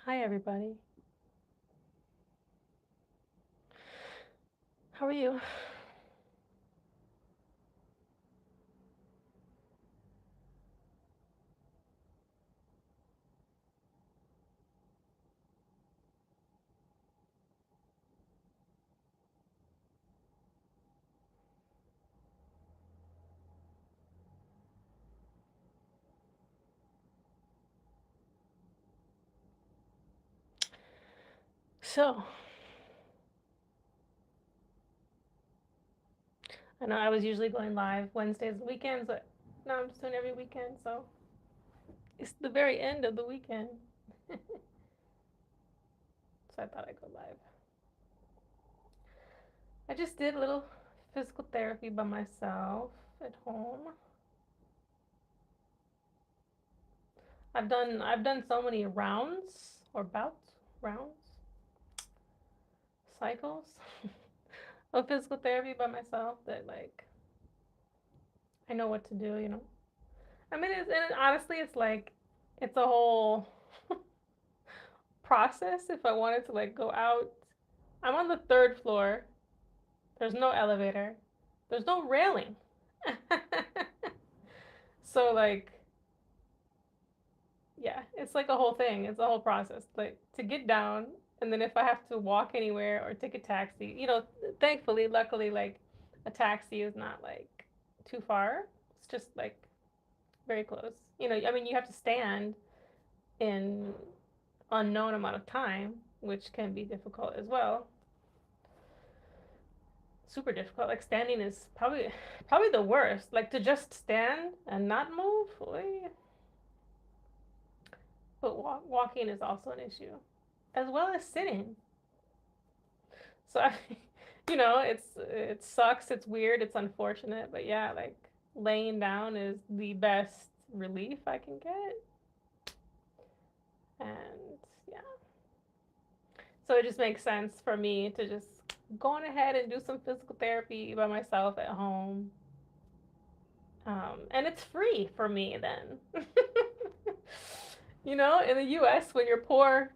Hi, everybody. How are you? So, I know I was usually going live Wednesdays and weekends, but now I'm just doing every weekend. So, it's the very end of the weekend. So, I thought I'd go live. I just did a little physical therapy by myself at home. I've done so many rounds or bouts, rounds, cycles of physical therapy by myself that like I know what to do. I mean, and honestly, it's like it's a whole process. If I wanted to like go out, I'm on the third floor. There's no elevator. There's no railing. So like, yeah, it's like a whole thing. It's a whole process. Like to get down, and then if I have to walk anywhere or take a taxi, thankfully, luckily, like a taxi is not like too far. It's just like very close. I mean, you have to stand in unknown amount of time, which can be difficult as well. Super difficult. Like standing is probably the worst. Like to just stand and not move. But walking is also an issue, as well as sitting. So it sucks. It's weird. It's unfortunate. But yeah, like laying down is the best relief I can get. And yeah, so it just makes sense for me to just go on ahead and do some physical therapy by myself at home. And it's free for me then. In the US, when you're poor,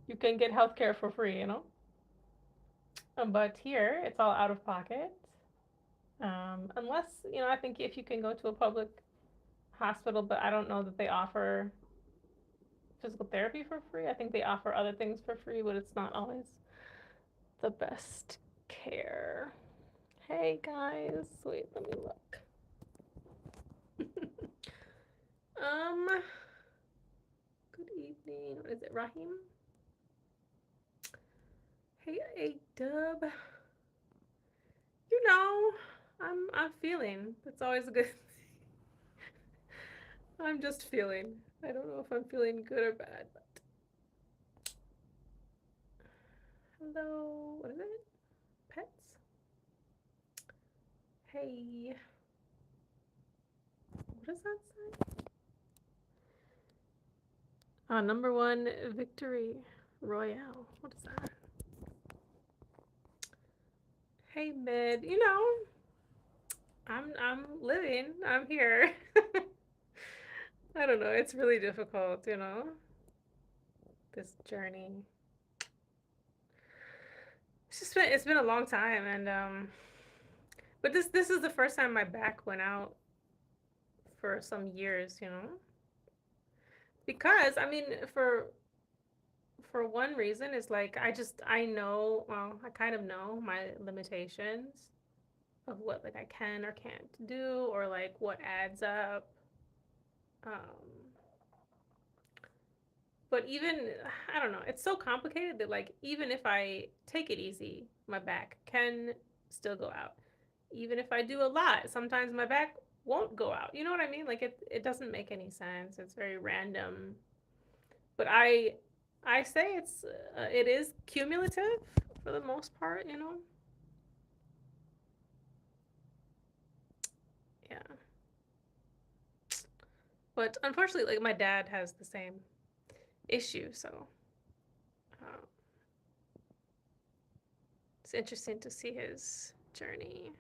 you can get healthcare for free. But here, it's all out of pocket. Unless, I think if you can go to a public hospital, but I don't know that they offer physical therapy for free. I think they offer other things for free, but it's not always the best care. Hey guys, wait, let me look. um, Good evening. What is it, Rahim? Hey, A Dub. You know, I'm feeling. That's always a good. I'm just feeling. I don't know if I'm feeling good or bad, but hello. What is it? Pets. Hey. What does that say? Number one victory royale. What is that? Hey, Mid. I'm living. I'm here. I don't know. It's really difficult. This journey. It's been a long time, and but this is the first time my back went out for some years. Because I mean, for one reason is like I know, well, I kind of know my limitations of what like I can or can't do, or like what adds up. Um, but even I don't know, it's so complicated that like even if I take it easy, my back can still go out. Even if I do a lot, sometimes my back won't go out. You know what I mean? Like it doesn't make any sense. It's very random. But I say it is cumulative for the most part. Yeah. But unfortunately, like my dad has the same issue, so um, it's interesting to see his journey.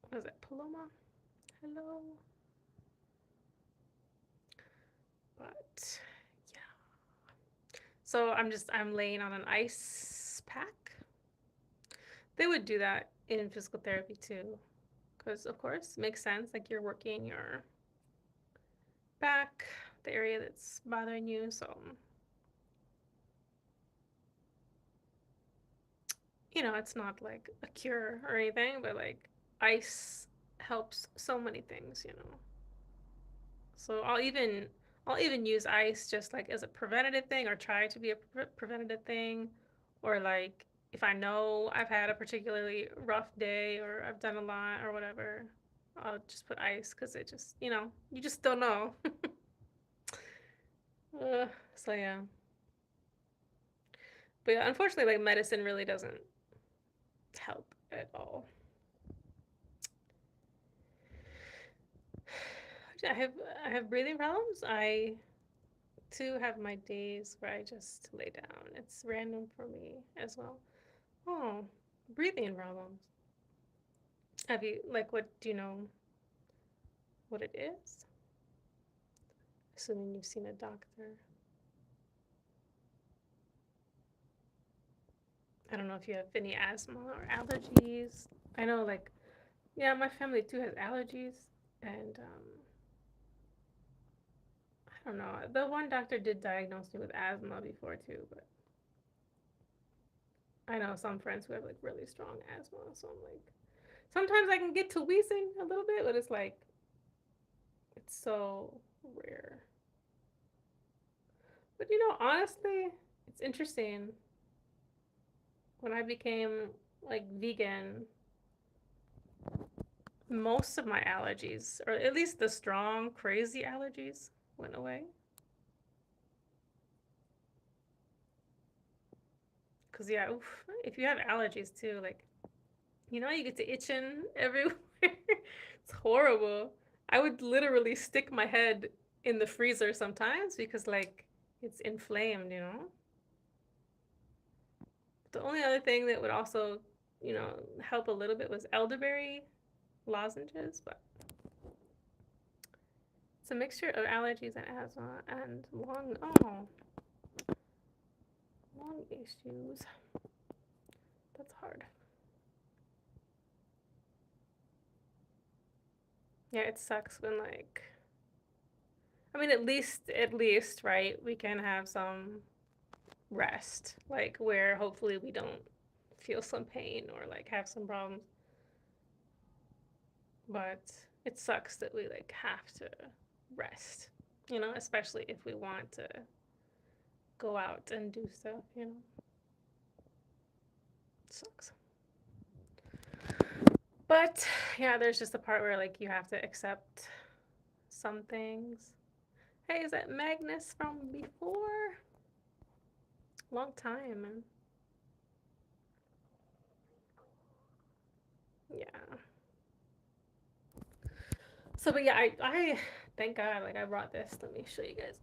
What is that, Paloma? Hello. But yeah. So I'm laying on an ice pack. They would do that in physical therapy too, because of course, makes sense. Like you're working your back, the area that's bothering you. So, it's not like a cure or anything, but like ice helps so many things. So I'll even use ice just like as a preventative thing or try to be a preventative thing, or like if I know I've had a particularly rough day or I've done a lot or whatever, I'll just put ice because it just, you just don't know. So yeah. But yeah, unfortunately, like medicine really doesn't help at all. I have I have breathing problems. I too have my days where I just lay down. It's random for me as well. Oh, breathing problems. Have you like what do you know what it is? Assuming you've seen a doctor. I don't know if you have any asthma or allergies. I know like yeah, my family too has allergies and I don't know. The one doctor did diagnose me with asthma before too, but I know some friends who have like really strong asthma, so I'm like sometimes I can get to wheezing a little bit, but it's like it's so rare. But honestly, it's interesting. When I became like vegan, most of my allergies, or at least the strong, crazy allergies, went away. Cause yeah, oof, if you have allergies too, like you get to itching everywhere. It's horrible. I would literally stick my head in the freezer sometimes because like it's inflamed. The only other thing that would also, help a little bit was elderberry lozenges, but it's a mixture of allergies and asthma and lung issues. That's hard. Yeah, it sucks when like I mean at least, right, we can have some rest, like where hopefully we don't feel some pain or like have some problems. But it sucks that we like have to rest, especially if we want to go out and do stuff. It sucks. But yeah, there's just a part where like you have to accept some things. Hey, is that Magnus from before? Long time, man. Yeah. So, but yeah, I thank God, like I brought this. Let me show you guys.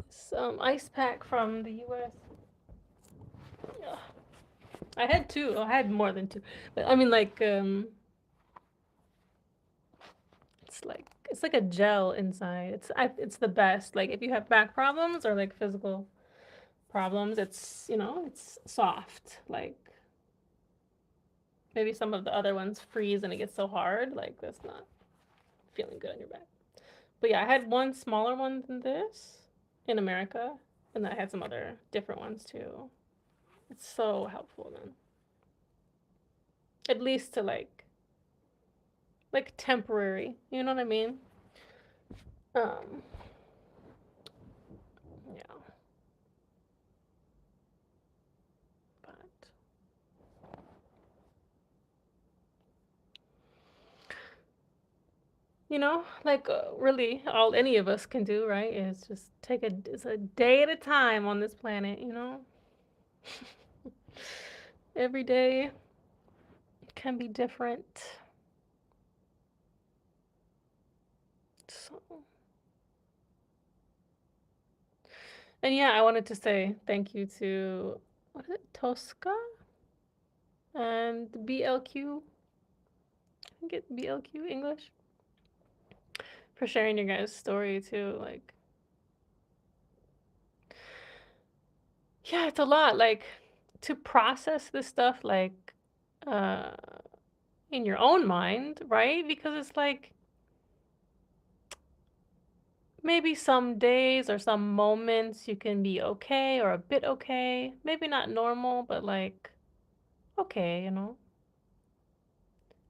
Some ice pack from the U.S. Yeah. I had two. I had more than two, but I mean, like, it's like a gel inside. It's the best. Like if you have back problems or like physical problems, it's soft. Like maybe some of the other ones freeze and it gets so hard. Like that's not feeling good on your back. But yeah, I had one smaller one than this in America, and then I had some other different ones too. It's so helpful, man. At least to like temporary. You know what I mean? Um, yeah. But like really, all any of us can do, right, is just it's a day at a time on this planet. Every day can be different. So, and yeah, I wanted to say thank you to what is it, Tosca and BLQ. I think it BLQ English for sharing your guys' story too. Like, Yeah, it's a lot. Like to process this stuff, like uh, in your own mind, right? Because it's like maybe some days or some moments you can be okay or a bit okay. Maybe not normal, but like okay, you know?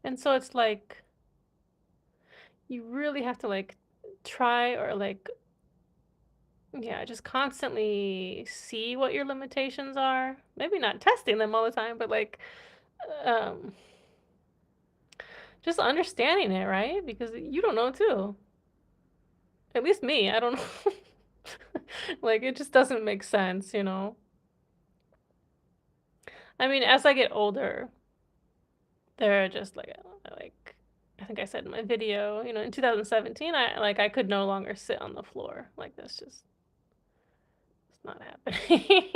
And so it's like you really have to like try or like, yeah, just constantly see what your limitations are. Maybe not testing them all the time, but like um, just understanding it, right? Because you don't know too. At least me, I don't know. Like it just doesn't make sense, you know? I mean, as I get older, they're just like I think I said in my video, you know, in 2017, I could no longer sit on the floor. Like that's just it's not happening.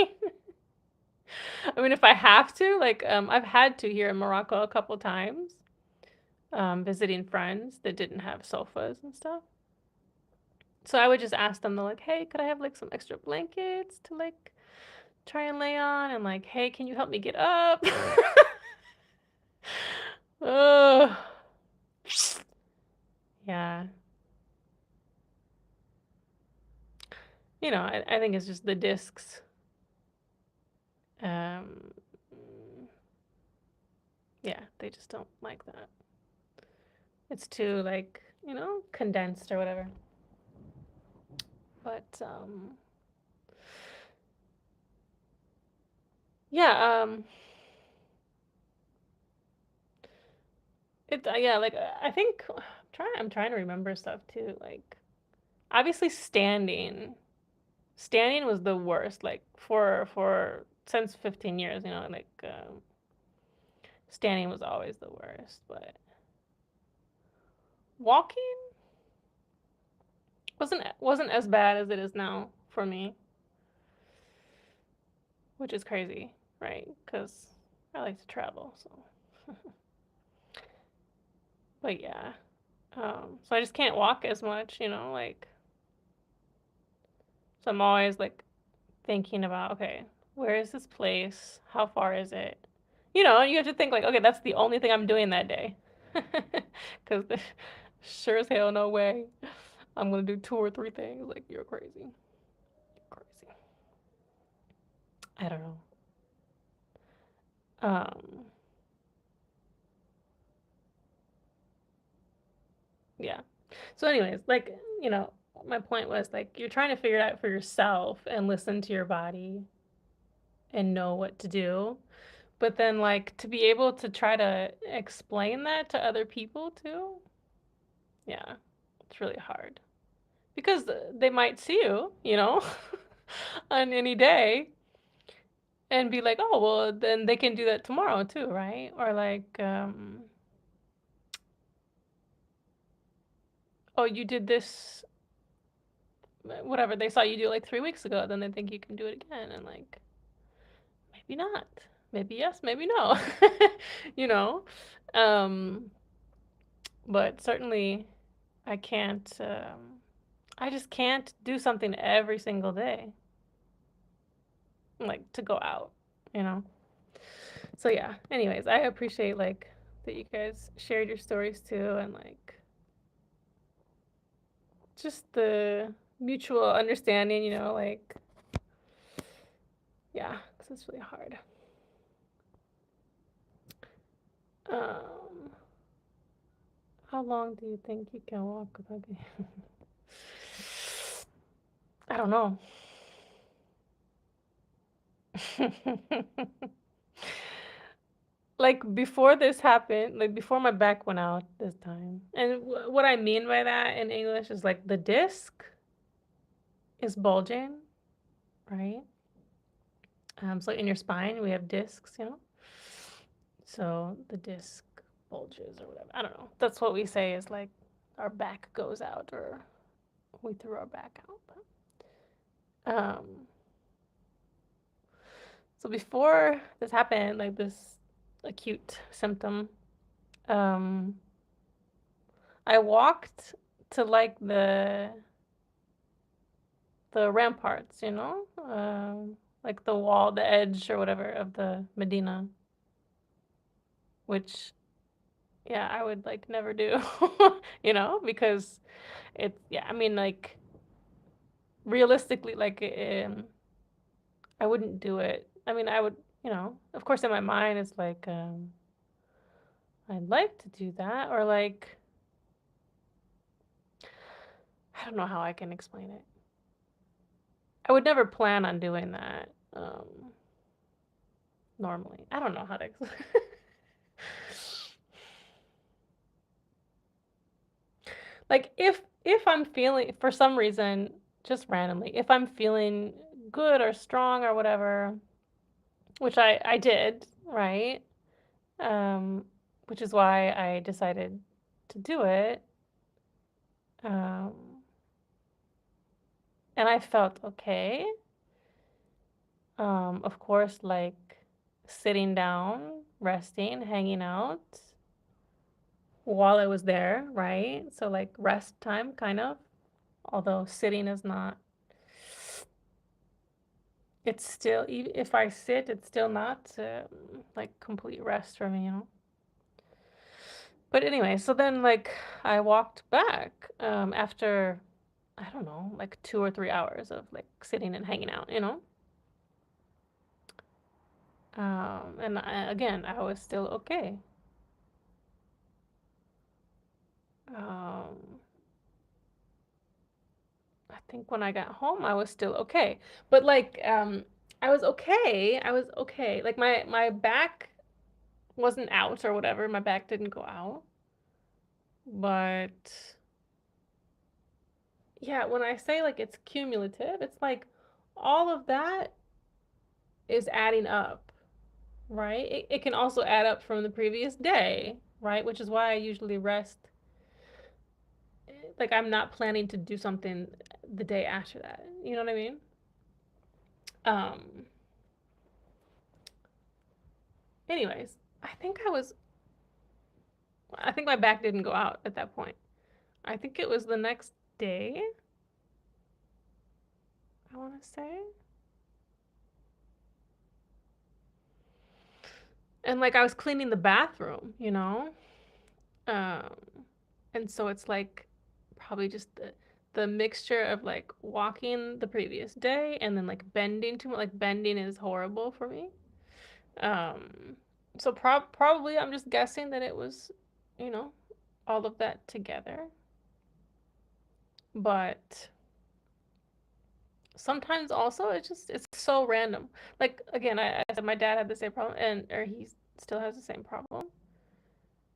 I mean, if I have to, like I've had to here in Morocco a couple times, visiting friends that didn't have sofas and stuff. So I would just ask them to like, "Hey, could I have like some extra blankets to like try and lay on?" And like, "Hey, can you help me get up?" Oh, yeah. You know, I think it's just the discs. Um, yeah, they just don't like that. It's too like, you know, condensed or whatever. But yeah, yeah, like I think I'm trying to remember stuff too. Like obviously standing was the worst. Like for since 15 years, you know, like standing was always the worst. But walking wasn't as bad as it is now for me, which is crazy, right? Because I like to travel, so. But yeah, so I just can't walk as much, you know, like so I'm always like thinking about, okay, where is this place? How far is it? You know, you have to think like, okay, that's the only thing I'm doing that day. Because sure as hell, no way I'm gonna do two or three things. Like, you're crazy. You're crazy. I don't know. Um, yeah. So, anyways, like, you know, my point was like, you're trying to figure it out for yourself and listen to your body and know what to do. But then, like, to be able to try to explain that to other people too, yeah, it's really hard because they might see you, you know, on any day and be like, oh, well, then they can do that tomorrow too, right? Or like, oh, you did this, whatever, they saw you do it like 3 weeks ago, then they think you can do it again. And like, maybe not. Maybe yes, maybe no, you know? Um, but certainly I can't, I just can't do something every single day, like to go out, you know? So yeah, anyways, I appreciate like that you guys shared your stories too and like just the mutual understanding, you know, like yeah, cuz it's really hard. Um how long do you think you can walk without getting I don't know. Like before this happened, like before my back went out this time. And what I mean by that in English is like the disc is bulging, right? So in your spine, we have discs, you know? So the disc bulges or whatever. I don't know. That's what we say is like our back goes out or we threw our back out. So before this happened, like this acute symptom, um, I walked to like the ramparts, you know? like the wall, the edge or whatever of the Medina, which yeah, I would like never do, because it's yeah, I mean like realistically like I wouldn't do it. I mean, I would, of course in my mind it's like I'd like to do that or like I don't know how I can explain it. I would never plan on doing that normally. I don't know how to explain. Like if I'm feeling for some reason, just randomly, if I'm feeling good or strong or whatever, which I did, right? Um, which is why I decided to do it. Um, and I felt okay. Of course, like sitting down, resting, hanging out while I was there, right? So like rest time kind of, although sitting is not, it's still, even if I sit, it's still not like complete rest for me. But anyway, so then like I walked back after, I don't know, like 2 or 3 hours of like sitting and hanging out. And again, I was still okay. Um, I think when I got home, I was still okay. But like, I was okay. I was okay. Like my back wasn't out or whatever. My back didn't go out. But yeah, when I say like it's cumulative, it's like all of that is adding up, right? It can also add up from the previous day, right? Which is why I usually rest. Like I'm not planning to do something the day after that. You know what I mean? Um, anyways, I think my back didn't go out at that point. I think it was the next day, I want to say. And like I was cleaning the bathroom. Um, and so it's like probably just the mixture of like walking the previous day and then like bending too much. Like bending is horrible for me. Um, so probably I'm just guessing that it was, you know, all of that together. But sometimes also it's so random. Like again, I said my dad had the same problem and or he still has the same problem.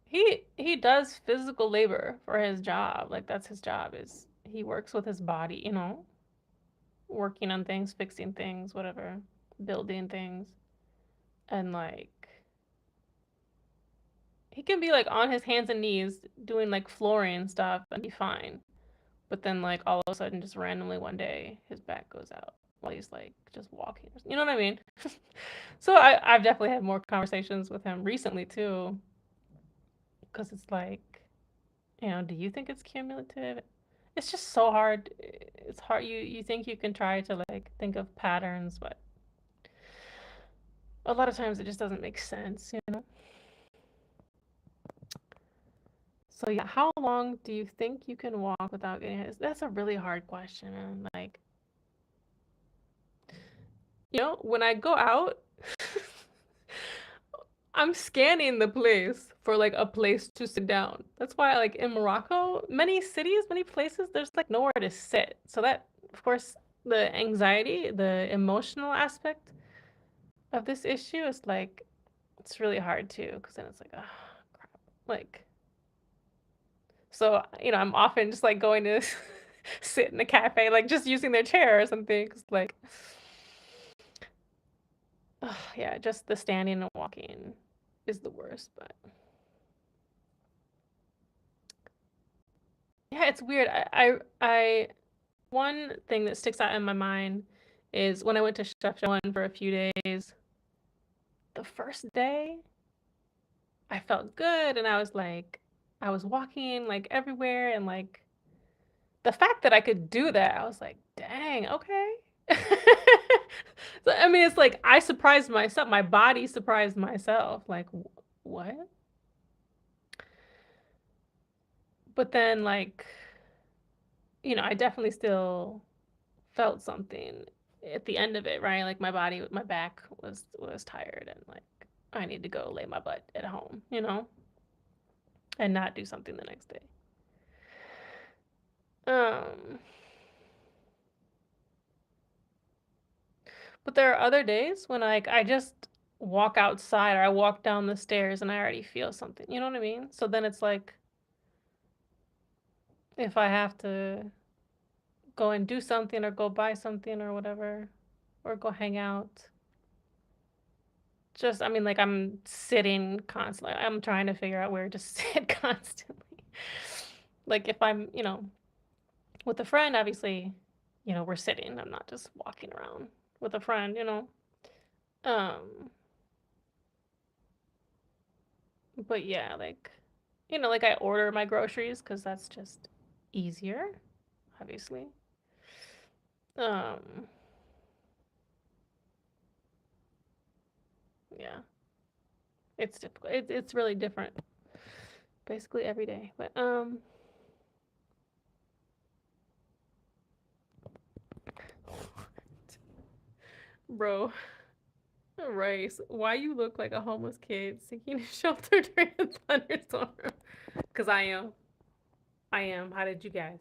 He does physical labor for his job. Like that's his job is he works with his body, working on things, fixing things, whatever, building things. And like he can be like on his hands and knees doing like flooring stuff and be fine. But then like all of a sudden just randomly one day his back goes out while he's like just walking. You know what I mean? So I've definitely had more conversations with him recently too, because it's like, do you think it's cumulative? It's just so hard. It's hard. You think you can try to like think of patterns, but a lot of times it just doesn't make sense. So yeah, how long do you think you can walk without getting hit? That's a really hard question. And like, when I go out, I'm scanning the place for like a place to sit down. That's why like in Morocco, many cities, many places, there's like nowhere to sit. So that, of course, the anxiety, the emotional aspect of this issue is like it's really hard too, because then it's like, oh crap. Like, so I'm often just like going to sit in a cafe, like just using their chair or something. Cause like, yeah, just the standing and walking is the worst. But yeah, it's weird. I one thing that sticks out in my mind is when I went to Chef One for a few days. The first day, I felt good, and I was walking like everywhere, and like the fact that I could do that, I was like, dang, okay. So I mean, it's like I surprised myself. My body surprised myself. Like, what? But then, like, I definitely still felt something at the end of it, right? Like my body, my back was tired, and like I need to go lay my butt at home, and not do something the next day. Um, but there are other days when like I just walk outside or I walk down the stairs and I already feel something. You know what I mean? So then it's like if I have to go and do something or go buy something or whatever, or go hang out, just I mean like I'm sitting constantly. I'm trying to figure out where to sit constantly. Like if I'm, with a friend, obviously, we're sitting. I'm not just walking around with a friend. Um, but yeah, like, like I order my groceries because that's just easier, obviously. Um, yeah, it's difficult. It's really different, basically every day. But bro, Rice, why you look like a homeless kid seeking shelter during a thunderstorm? Because I am. I am. How did you guess?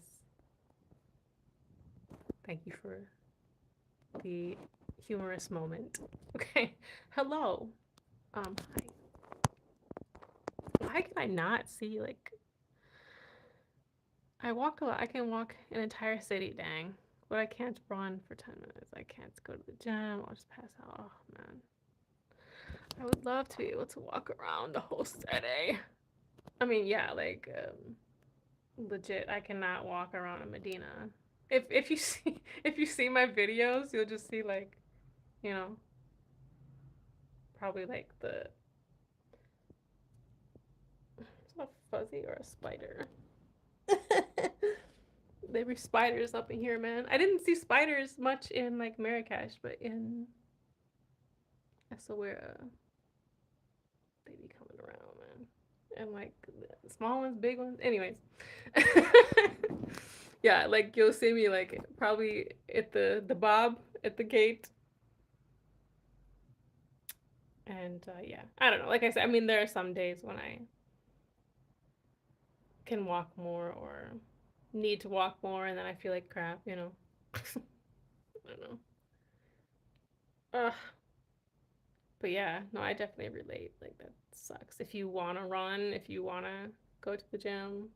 Thank you for the humorous moment. Okay. Hello. Hi. Why can I not see like I walk a lot. I can walk an entire city, dang. But I can't run for 10 minutes. I can't go to the gym. I'll just pass out. Oh man. I would love to be able to walk around the whole city. I mean, yeah, like legit, I cannot walk around in Medina. If you see if you see my videos, you'll just see like, you know, probably like the it's a fuzzy or a spider. There were spiders up in here, man. I didn't see spiders much in like Marrakesh, but in Essaouira, they be coming around, man. And like small ones, big ones. Anyways, yeah, like you'll see me like probably at the bob at the gate, and yeah, I don't know. Like I said, I mean there are some days when I can walk more or need to walk more, and then I feel like crap. I don't know. Ugh. But yeah, no, I definitely relate. Like that sucks. If you want to run, if you want to go to the gym,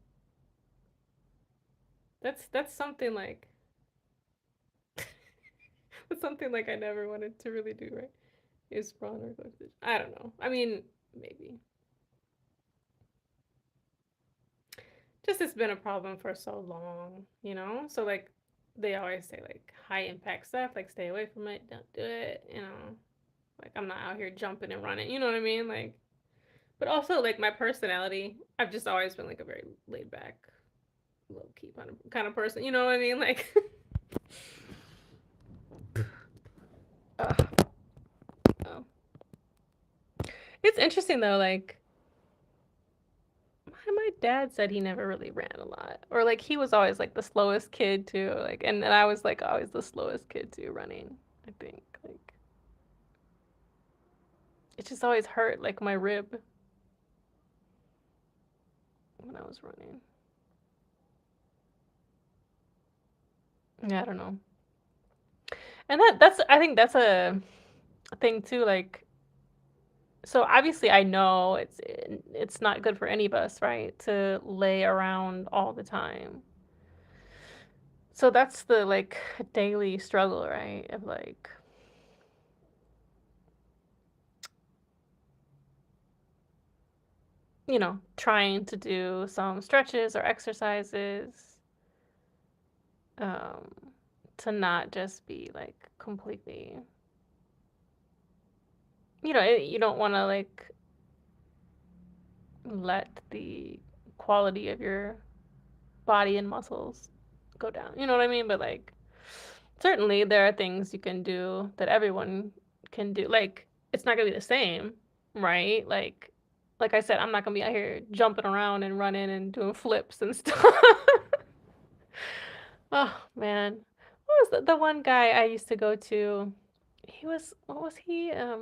that's something like that's something like I never wanted to really do, right? Is run or go to the gym. I don't know. I mean, maybe. Just it's been a problem for so long. So like they always say like high impact stuff, like stay away from it, don't do it. Like I'm not out here jumping and running, you know what I mean? Like but also like my personality, I've just always been like a very laid back, low key kind of person. You know what I mean? Like, oh. It's interesting though. Like, my dad said he never really ran a lot, or like he was always like the slowest kid too. Like, and I was like always the slowest kid too running. I think like it just always hurt like my rib when I was running. Yeah, I don't know. And that's I think that's a thing too. Like so obviously I know it's not good for any of us, right? To lay around all the time. So that's the like daily struggle, right? Of like, trying to do some stretches or exercises, um, to not just be like completely, you don't want to like let the quality of your body and muscles go down. You know what I mean? But like certainly there are things you can do that everyone can do. Like, it's not gonna be the same, right? Like I said, I'm not gonna be out here jumping around and running and doing flips and stuff. Oh man. What was the one guy I used to go to? He was, what was he? I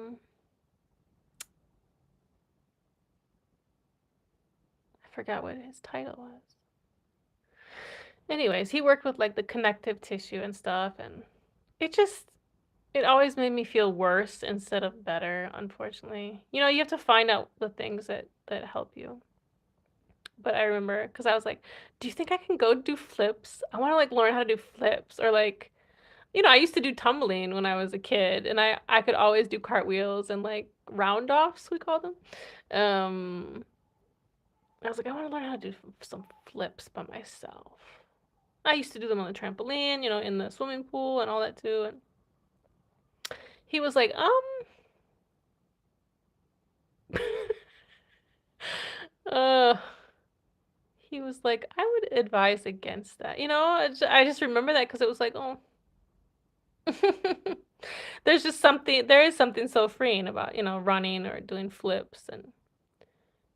forgot what his title was. Anyways, he worked with like the connective tissue and stuff, and it just it always made me feel worse instead of better, unfortunately. You know, you have to find out the things that help you. But I remember because I was like, do you think I can go do flips? I want to like learn how to do flips or like, you know, I used to do tumbling when I was a kid and I could always do cartwheels and like round offs, we call them. Um I was like, I want to learn how to do some flips by myself. I used to do them on the trampoline, you know, in the swimming pool and all that too. And he was like, uh, he was like, I would advise against that. You know, I just remember that because it was like, oh, there is something so freeing about, you know, running or doing flips and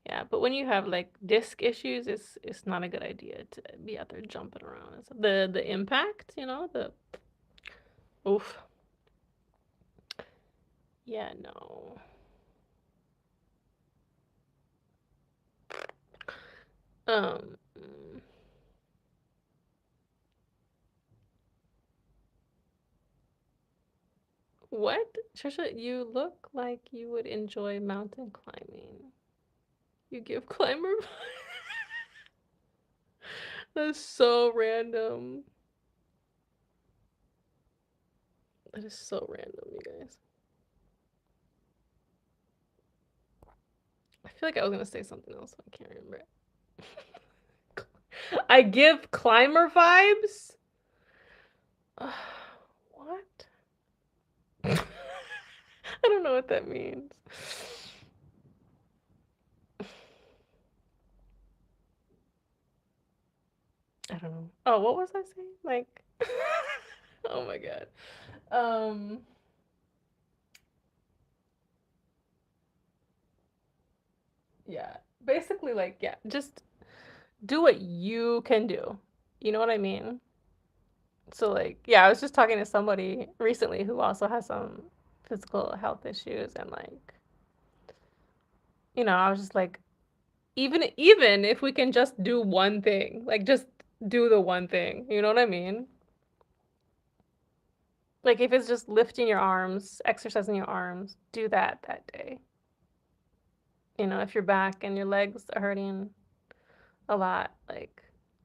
yeah. But when you have like disc issues, it's not a good idea to be out there jumping around. And stuff. The impact, you know, the oof. Yeah, no. Um, what? Trisha, you look like you would enjoy mountain climbing. You give climber. That's so random. That is so random, you guys. I feel like I was gonna say something else, I can't remember. I give climber vibes? What? I don't know what that means. I don't know. Oh, what was I saying? Like, oh my god. Um, yeah. Basically, like, yeah, just do what you can do. You know what I mean? So, like, yeah, I was just talking to somebody recently who also has some physical health issues, and like, you know, I was just like, even if we can just do one thing, like, just do the one thing. You know what I mean? Like, if it's just lifting your arms, exercising your arms, do that day. You know, if your back and your legs are hurting a lot, like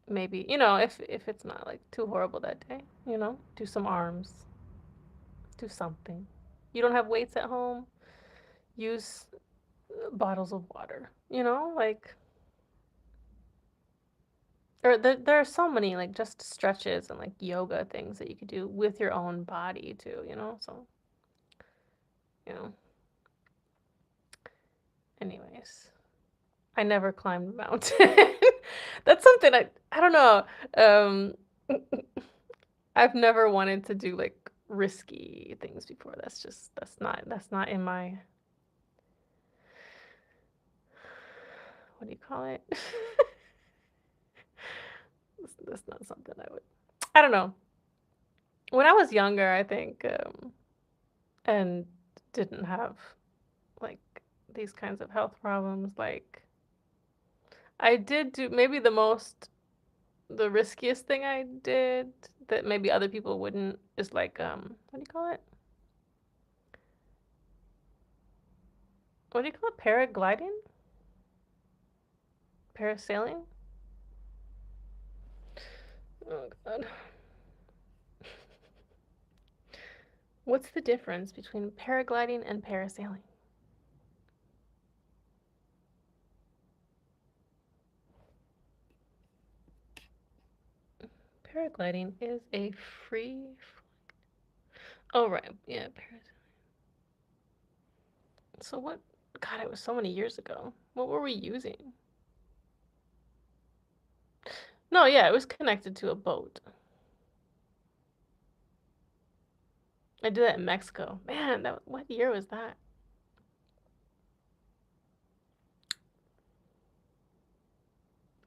maybe, you know, if it's not like too horrible that day, you know, do some arms, do something. You don't have weights at home, use bottles of water, you know, like or there are so many like just stretches and like yoga things that you could do with your own body too, you know? So, you know, anyways. I never climbed a mountain. That's something I don't know. Um, I've never wanted to do like risky things before. That's not in my what do you call it? That's not something I would. I don't know. When I was younger, I think, and didn't have like these kinds of health problems, like I did do maybe the riskiest thing I did that maybe other people wouldn't is like what do you call it? What do you call it? Paragliding? Parasailing? Oh god. What's the difference between paragliding and parasailing? Paragliding is a free. Oh right, yeah. So what? God, it was so many years ago. What were we using? No, yeah, it was connected to a boat. I did that in Mexico. Man, what year was that?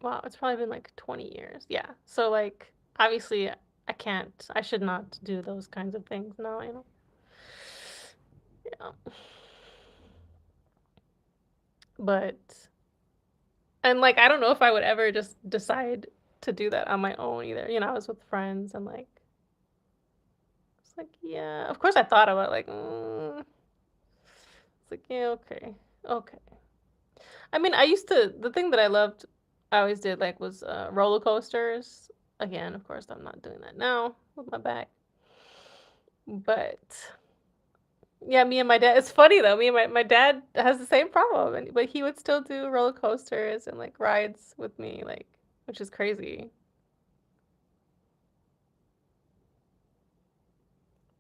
Wow, it's probably been like 20 years. Yeah. So like obviously I can't I should not do those kinds of things now, you know. Yeah. But and like I don't know if I would ever just decide to do that on my own either. You know, I was with friends and like it's like yeah, of course I thought about it, like it's like yeah, okay. Okay. I mean, I used to the thing that I loved I always did like was roller coasters. Again, of course, I'm not doing that now with my back. But yeah, me and my dad. It's funny though. Me and my dad has the same problem, but he would still do roller coasters and like rides with me, like which is crazy.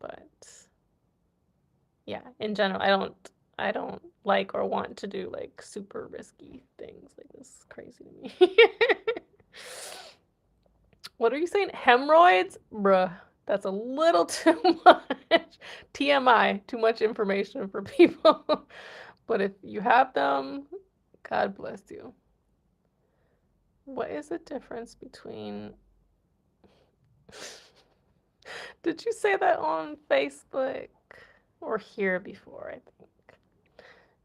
But yeah, in general, I don't like or want to do like super risky things. Like this is crazy to me. What are you saying? Hemorrhoids? Bruh, that's a little too much. TMI, too much information for people. But if you have them, God bless you. What is the difference between. Did you say that on Facebook or here before, I think?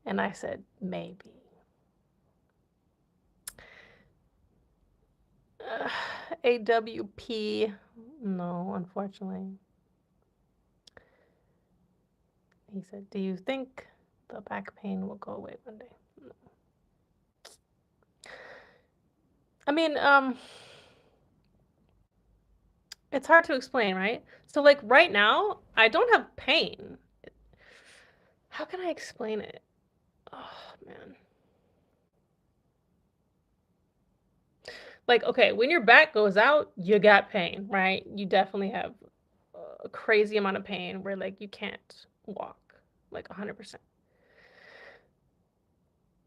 And I said, maybe. AWP. No, unfortunately. He said, do you think the back pain will go away one day? No. I mean, it's hard to explain, right? So, like, right now, I don't have pain. How can I explain it? Oh, man. Like, okay, when your back goes out, you got pain, right? You definitely have a crazy amount of pain where, like, you can't walk, like, 100%.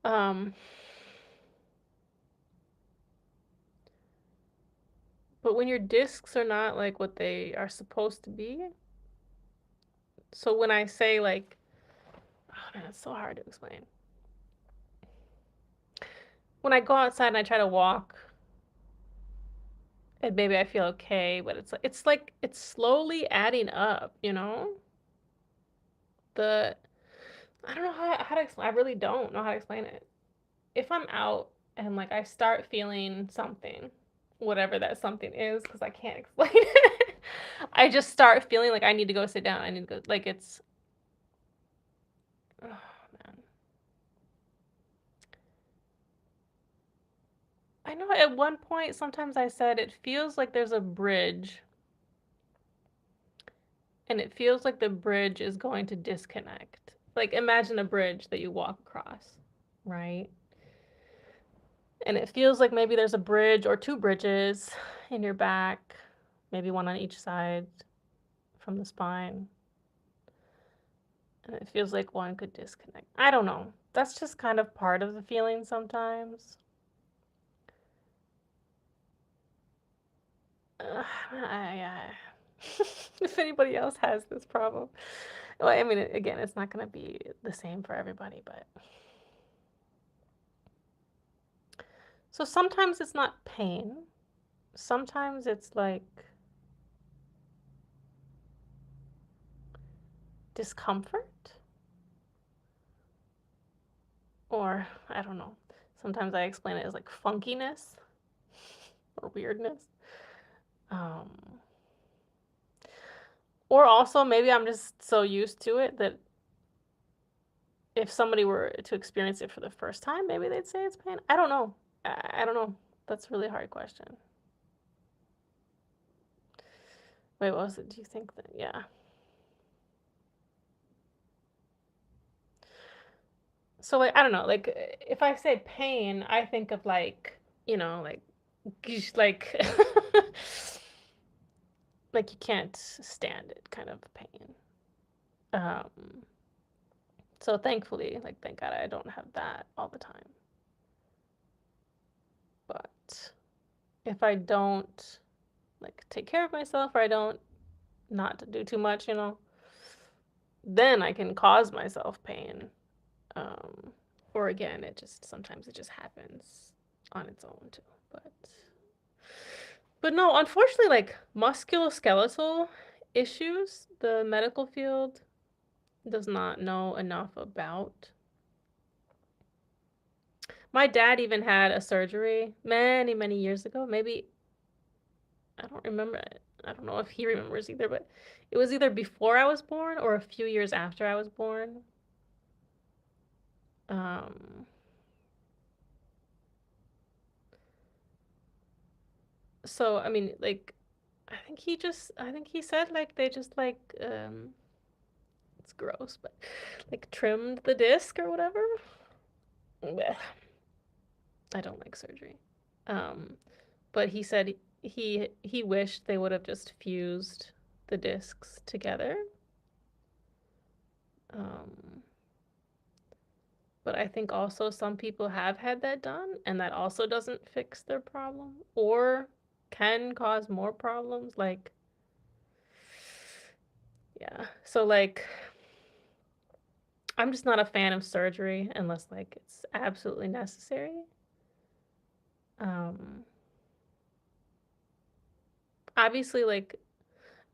Um, but when your discs are not, like, what they are supposed to be, so when I say, like, oh, man, it's so hard to explain. When I go outside and I try to walk, and maybe I feel okay, but it's like it's slowly adding up, you know? The I don't know how to explain. I really don't know how to explain it. If I'm out and like I start feeling something, whatever that something is, because I can't explain it, I just start feeling like I need to go sit down. I need to go like it's oh man. I know at one point sometimes I said it feels like there's a bridge and it feels like the bridge is going to disconnect. Like imagine a bridge that you walk across, right? And it feels like maybe there's a bridge or two bridges in your back, maybe one on each side from the spine. And it feels like one could disconnect. I don't know. That's just kind of part of the feeling sometimes. I, if anybody else has this problem, well, I mean, again, it's not going to be the same for everybody, but so sometimes it's not pain. Sometimes it's like discomfort, or I don't know. Sometimes I explain it as like funkiness or weirdness. Um, or also maybe I'm just so used to it that if somebody were to experience it for the first time, maybe they'd say it's pain. I don't know. I don't know. That's a really hard question. Wait, what was it? Do you think that? Yeah. So like I don't know. Like if I say pain, I think of like like like like you can't stand it kind of pain. Um. So thankfully, like thank God, I don't have that all the time. But if I don't like take care of myself or I don't not to do too much, then I can cause myself pain. Or again, sometimes it just happens on its own too. But but no, unfortunately, like musculoskeletal issues, the medical field does not know enough about. My dad even had a surgery many, many years ago. Maybe I don't remember. I don't know if he remembers either, but it was either before I was born or a few years after I was born. Um, so I mean, like, I think he said like they just like, it's gross, but like trimmed the disc or whatever. Blech. I don't like surgery. Um, but he said he wished they would have just fused the discs together. Um, but I think also some people have had that done, and that also doesn't fix their problem or can cause more problems. Like, yeah. So, like, I'm just not a fan of surgery unless, like, it's absolutely necessary. Um, Obviously, like,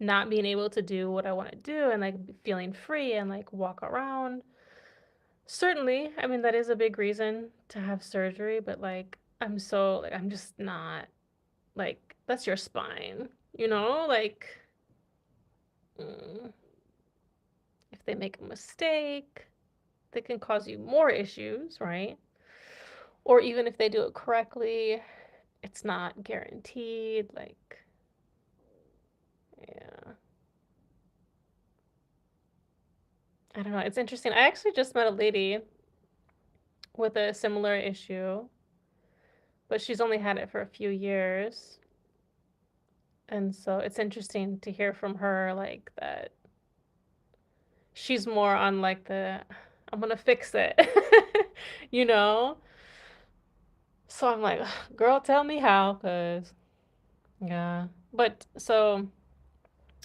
not being able to do what I want to do and, like, feeling free and, like, walk around. Certainly, I mean, that is a big reason to have surgery, but, like, I'm just not like that's your spine, you know? Like, mm, if they make a mistake, they can cause you more issues, right? Or even if they do it correctly, it's not guaranteed. Like, yeah, I don't know. It's interesting. I actually just met a lady with a similar issue, but she's only had it for a few years. And so it's interesting to hear from her, like, that she's more on, like, I'm gonna fix it, you know? So I'm like, girl, tell me how, because, yeah. But so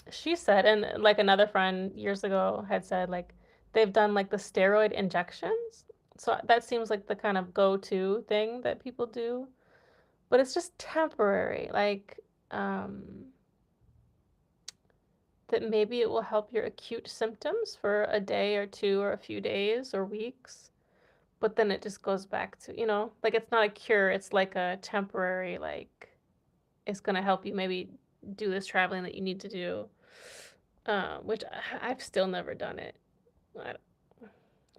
she said, and like another friend years ago had said, like, they've done like the steroid injections. So that seems like the kind of go-to thing that people do, but it's just temporary. Like, um, that maybe it will help your acute symptoms for a day or two or a few days or weeks, but then it just goes back to, like it's not a cure, it's like a temporary, like, it's going to help you maybe do this traveling that you need to do, which I've still never done it. I'd,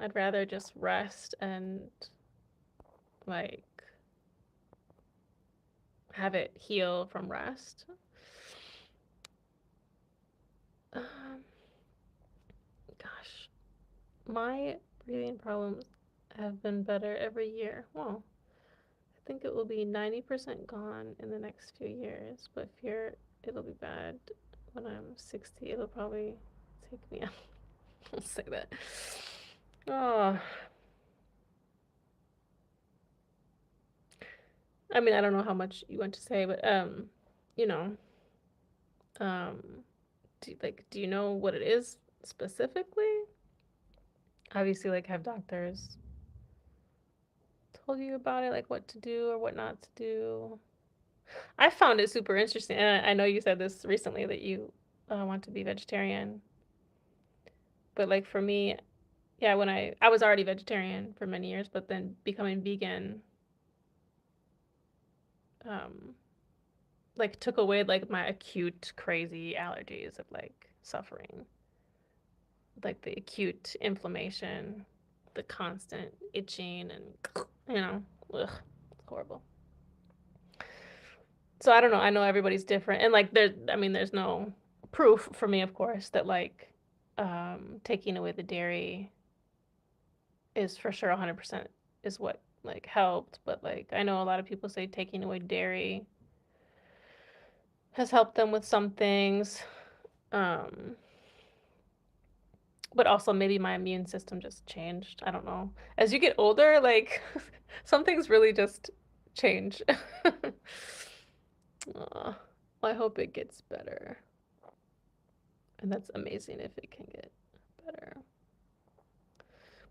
I'd rather just rest and like have it heal from rest. Um, Gosh, my breathing problems have been better every year. Well, I think it will be 90% gone in the next few years, but fear it'll be bad when I'm 60. It'll probably take me out. I'll say that. Oh, I mean, I don't know how much you want to say, but you know, um, do you know what it is specifically? Obviously, like, have doctors told you about it, like what to do or what not to do? I found it super interesting, and I know you said this recently that you want to be vegetarian, but like for me, yeah, when I was already vegetarian for many years, but then becoming vegan, um, like took away like my acute crazy allergies of like suffering, like the acute inflammation, the constant itching, and ugh, it's horrible. So I don't know. I know everybody's different, and like I mean, there's no proof for me, of course, that like taking away the dairy is for sure 100% is what like helped, but like I know a lot of people say taking away dairy has helped them with some things. Um, but also maybe my immune system just changed. I don't know. As you get older, like some things really just change. Aw. Well, I hope it gets better. And that's amazing if it can get better.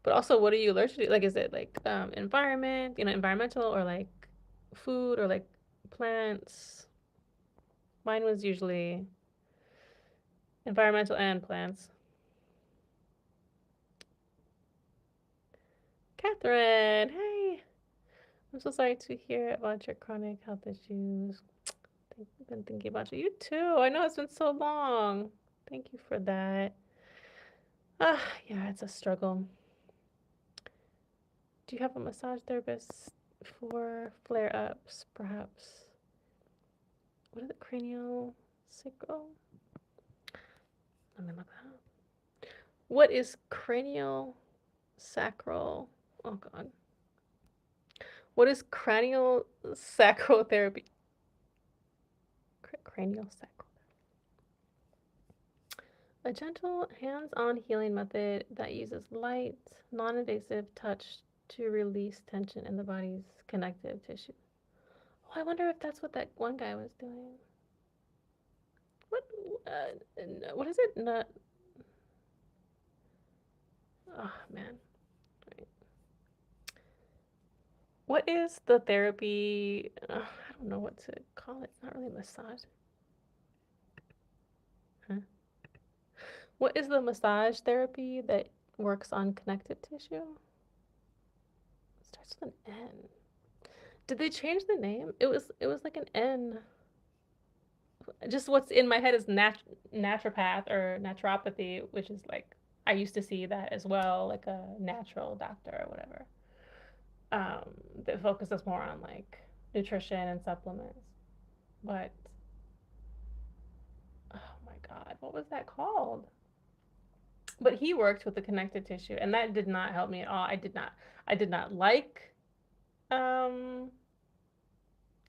But also, what are you allergic to? Like, is it like environment, environmental, or like food, or like plants? Mine was usually environmental and plants. Catherine, hey. I'm so sorry to hear about your chronic health issues. I've been thinking about you. You too. I know it's been so long. Thank you for that. Ah, yeah, it's a struggle. Do you have a massage therapist for flare ups, perhaps? What is it? Cranial sacral? Let me look that up. What is cranial sacral? Oh, God. What is cranial sacral therapy? Cranial sacral. A gentle, hands-on healing method that uses light, non-invasive touch to release tension in the body's connective tissue. Oh, I wonder if that's what that one guy was doing. What? What is it? No, oh man. Wait. What is the therapy? I don't know what to call it. It's not really massage. Huh? What is the massage therapy that works on connective tissue? It starts with an N. Did they change the name? It was like an N. Just what's in my head is naturopath or naturopathy, which is like I used to see that as well, like a natural doctor or whatever. That focuses more on like nutrition and supplements. But oh my god, what was that called? But he worked with the connective tissue, and that did not help me at all. I did not like. Um,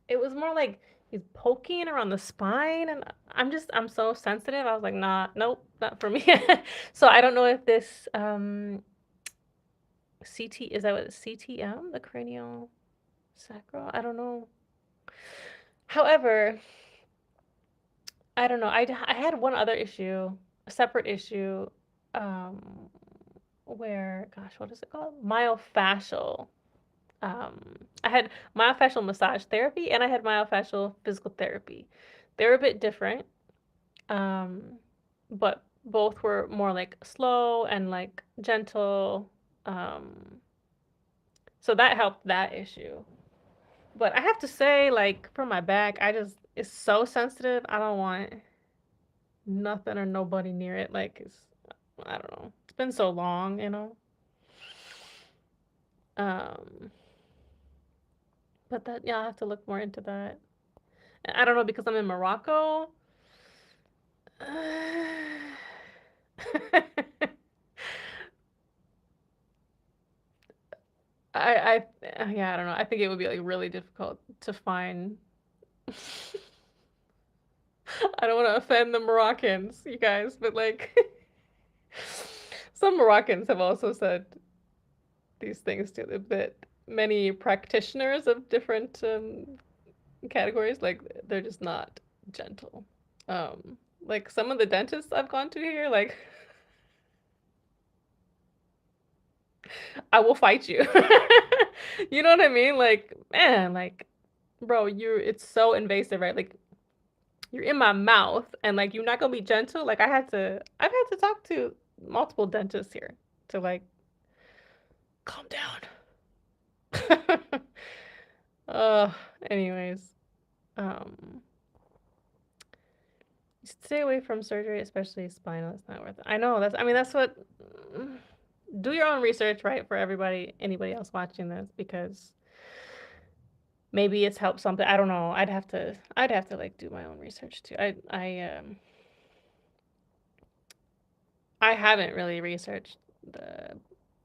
it was more like he's poking around the spine, and I'm so sensitive. I was like, nah, nope, not for me. So I don't know if this CT is that what CTM, the cranial sacral. I don't know. However, I don't know. I had one other issue, a separate issue, um, where, gosh, what is it called? Myofascial. I had myofascial massage therapy and I had myofascial physical therapy. They're a bit different, um, but both were more like slow and like gentle. So that helped that issue. But I have to say, like, for my back, it's so sensitive. I don't want nothing or nobody near it. Like, I don't know. It's been so long. Um, but yeah, I'll have to look more into that. And I don't know because I'm in Morocco. I, yeah, I don't know. I think it would be like really difficult to find. I don't want to offend the Moroccans, you guys, but like some Moroccans have also said these things to them that many practitioners of different categories, like they're just not gentle. Like some of the dentists I've gone to here, like I will fight you. You know what I mean? Like, man, like, bro, it's so invasive, right? Like you're in my mouth and like you're not gonna be gentle. Like I've had to talk to multiple dentists here to like calm down. uh anyways. Um Stay away from surgery, especially spinal. It's not worth it. I know that's what do your own research, right, for anybody else watching this because maybe it's helped something. I don't know. I'd have to like do my own research too. I haven't really researched the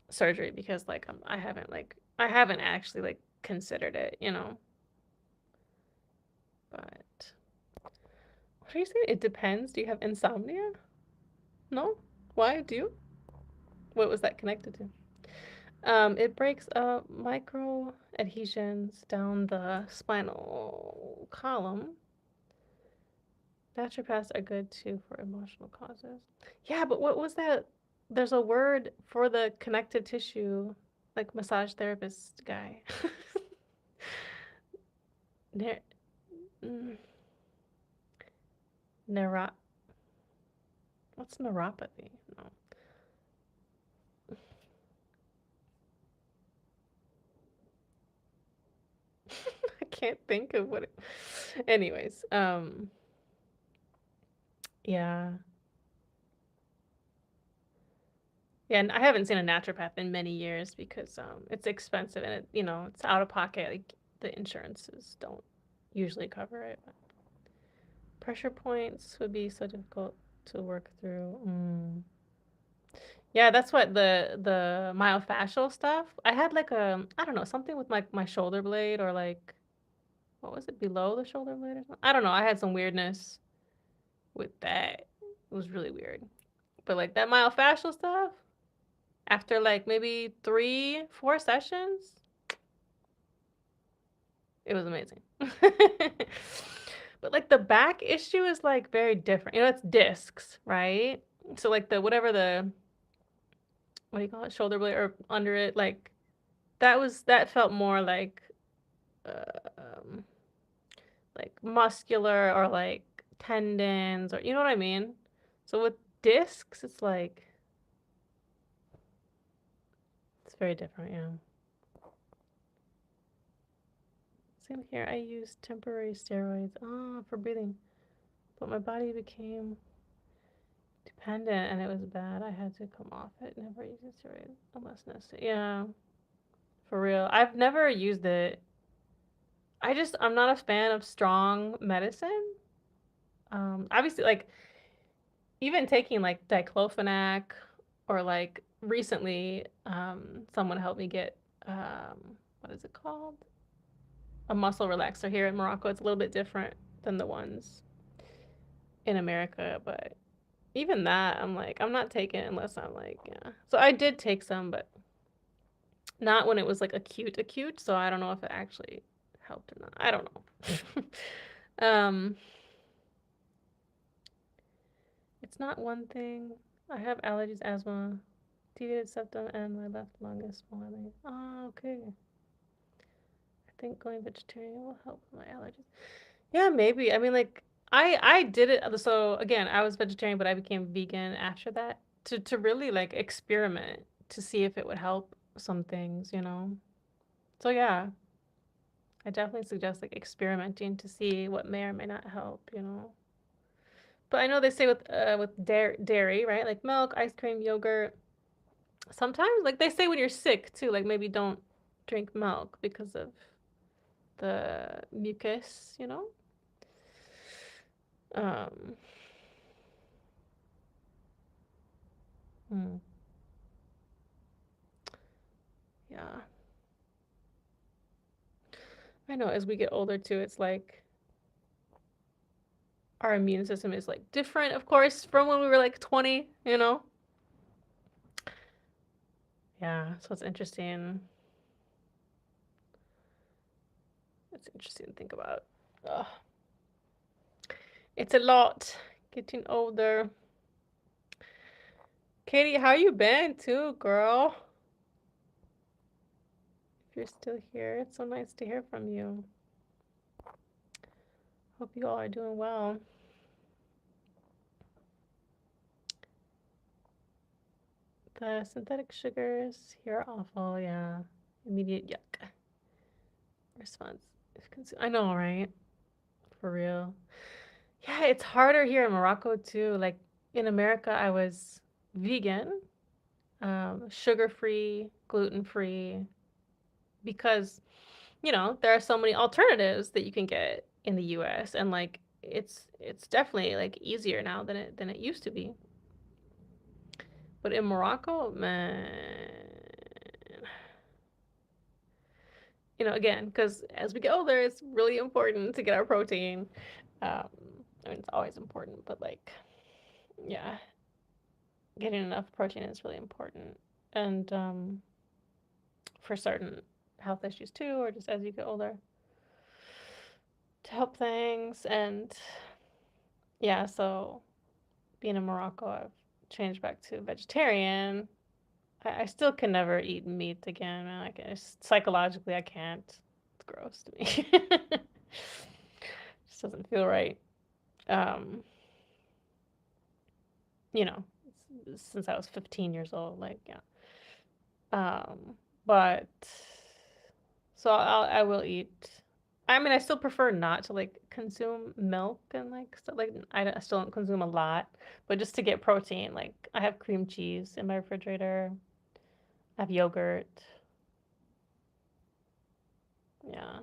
surgery because like I haven't actually like considered it. But what are you saying? It depends. Do you have insomnia? No? Why? Do you? What was that connected to? It breaks up micro adhesions down the spinal column. Naturopaths are good too for emotional causes. Yeah, but what was that? There's a word for the connective tissue, like massage therapist guy. Ner- mm, neuro- what's neuropathy? No. I can't think of what it. Anyways, yeah. Yeah, and I haven't seen a naturopath in many years because it's expensive and it's out of pocket. Like the insurances don't usually cover it. But pressure points would be so difficult to work through. Yeah, that's what the myofascial stuff. I had like I don't know, something with my shoulder blade or like what was it below the shoulder blade or something? I don't know. I had some weirdness with that. It was really weird. But like that myofascial stuff, after like maybe 3, 4 sessions, it was amazing. But like the back issue is like very different. It's discs, right? So like the whatever the what do you call it, shoulder blade or under it, like that felt more um like muscular or like tendons or you know what I mean? So with discs, it's very different, yeah. Same here. I used temporary steroids for breathing, but my body became dependent and it was bad. I had to come off it. Never using steroids unless necessary. Yeah, for real. I've never used it. I'm not a fan of strong medicine. Obviously, like even taking like diclofenac or like recently, someone helped me get what is it called? A muscle relaxer here in Morocco. It's a little bit different than the ones in America, but even that, I'm like, I'm not taking it unless I'm like, yeah. So I did take some, but not when it was like acute. So I don't know if it actually helped or not. I don't know. It's not one thing. I have allergies, asthma, deviated septum, and my left lung is swelling. Oh, okay. I think going vegetarian will help with my allergies. Yeah, maybe. I mean, like I did it. So again, I was vegetarian, but I became vegan after that to really like experiment to see if it would help some things. So yeah, I definitely suggest like experimenting to see what may or may not help. But I know they say with dairy, right? Like milk, ice cream, yogurt. Sometimes like they say when you're sick too, like maybe don't drink milk because of the mucus. Um, hmm, yeah. I know as we get older too, it's like our immune system is like different, of course, from when we were like 20. Yeah, so it's interesting. It's interesting to think about. Ugh. It's a lot getting older. Katie, how you been too, girl? If you're still here, it's so nice to hear from you. Hope you all are doing well. The synthetic sugars here are awful, yeah. Immediate yuck response. I know, right? For real. Yeah, it's harder here in Morocco too. Like in America, I was vegan, sugar-free, gluten-free, because, there are so many alternatives that you can get in the US and like it's definitely like easier now than it used to be. But in Morocco, man, again, because as we get older, it's really important to get our protein. Um, I mean, it's always important, but like, yeah, getting enough protein is really important. And for certain health issues too, or just as you get older, to help things. And yeah, so being in Morocco, I've change back to vegetarian. I still can never eat meat again, man. Psychologically, I can't. It's gross to me. Just doesn't feel right. Um, you know, since I was 15 years old, like, yeah. But so I will eat. I mean, I still prefer not to like consume milk and like stuff. Like I still don't consume a lot, but just to get protein, like I have cream cheese in my refrigerator. I have yogurt. Yeah,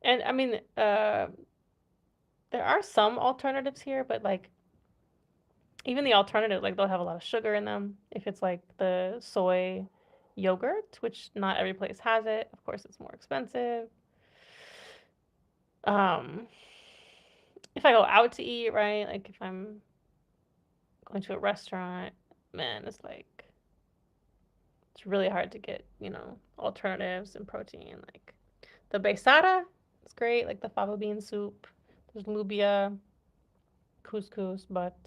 and I mean, there are some alternatives here, but like even the alternative, like they'll have a lot of sugar in them. If it's like the soy yogurt, which not every place has it, of course, it's more expensive. Um, if I go out to eat, right? Like if I'm going to a restaurant, man, it's really hard to get, alternatives and protein. Like the beisara is great, like the fava bean soup. There's lubia, couscous, but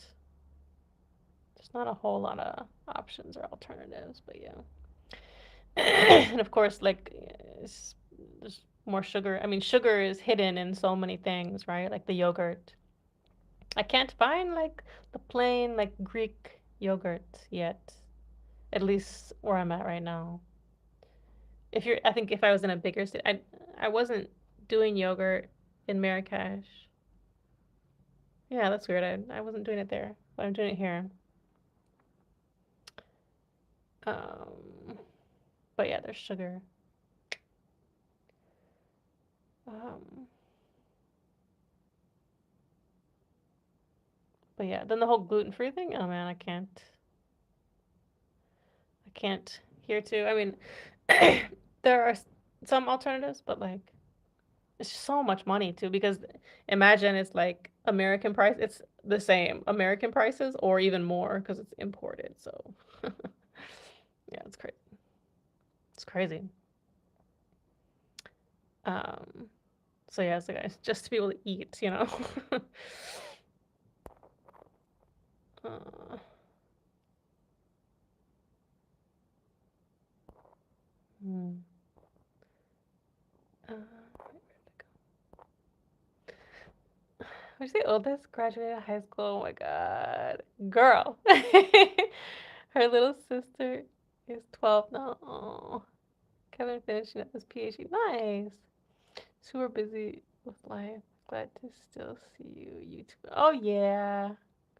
there's not a whole lot of options or alternatives. But yeah, and of course, like there's more sugar. I mean, sugar is hidden in so many things, right? Like the yogurt. I can't find like the plain like Greek yogurt yet. At least where I'm at right now. I think if I was in a bigger city, I wasn't doing yogurt in Marrakesh. Yeah, that's weird. I wasn't doing it there, but I'm doing it here. Um, but yeah, there's sugar. Um, but yeah, then the whole gluten-free thing. Oh man, I can't. I can't here too. I mean, there are some alternatives, but like it's so much money too because imagine it's like American price. It's the same American prices or even more because it's imported. So yeah, it's crazy. It's crazy. Um, so yeah, it's like just to be able to eat, uh, hmm. uh, where'd you say oldest graduated high school? Oh my god, girl. Her little sister is 12 now. Oh, Kevin finishing up his PhD. Nice. Super busy with life. Glad to still see you, YouTube. Oh yeah,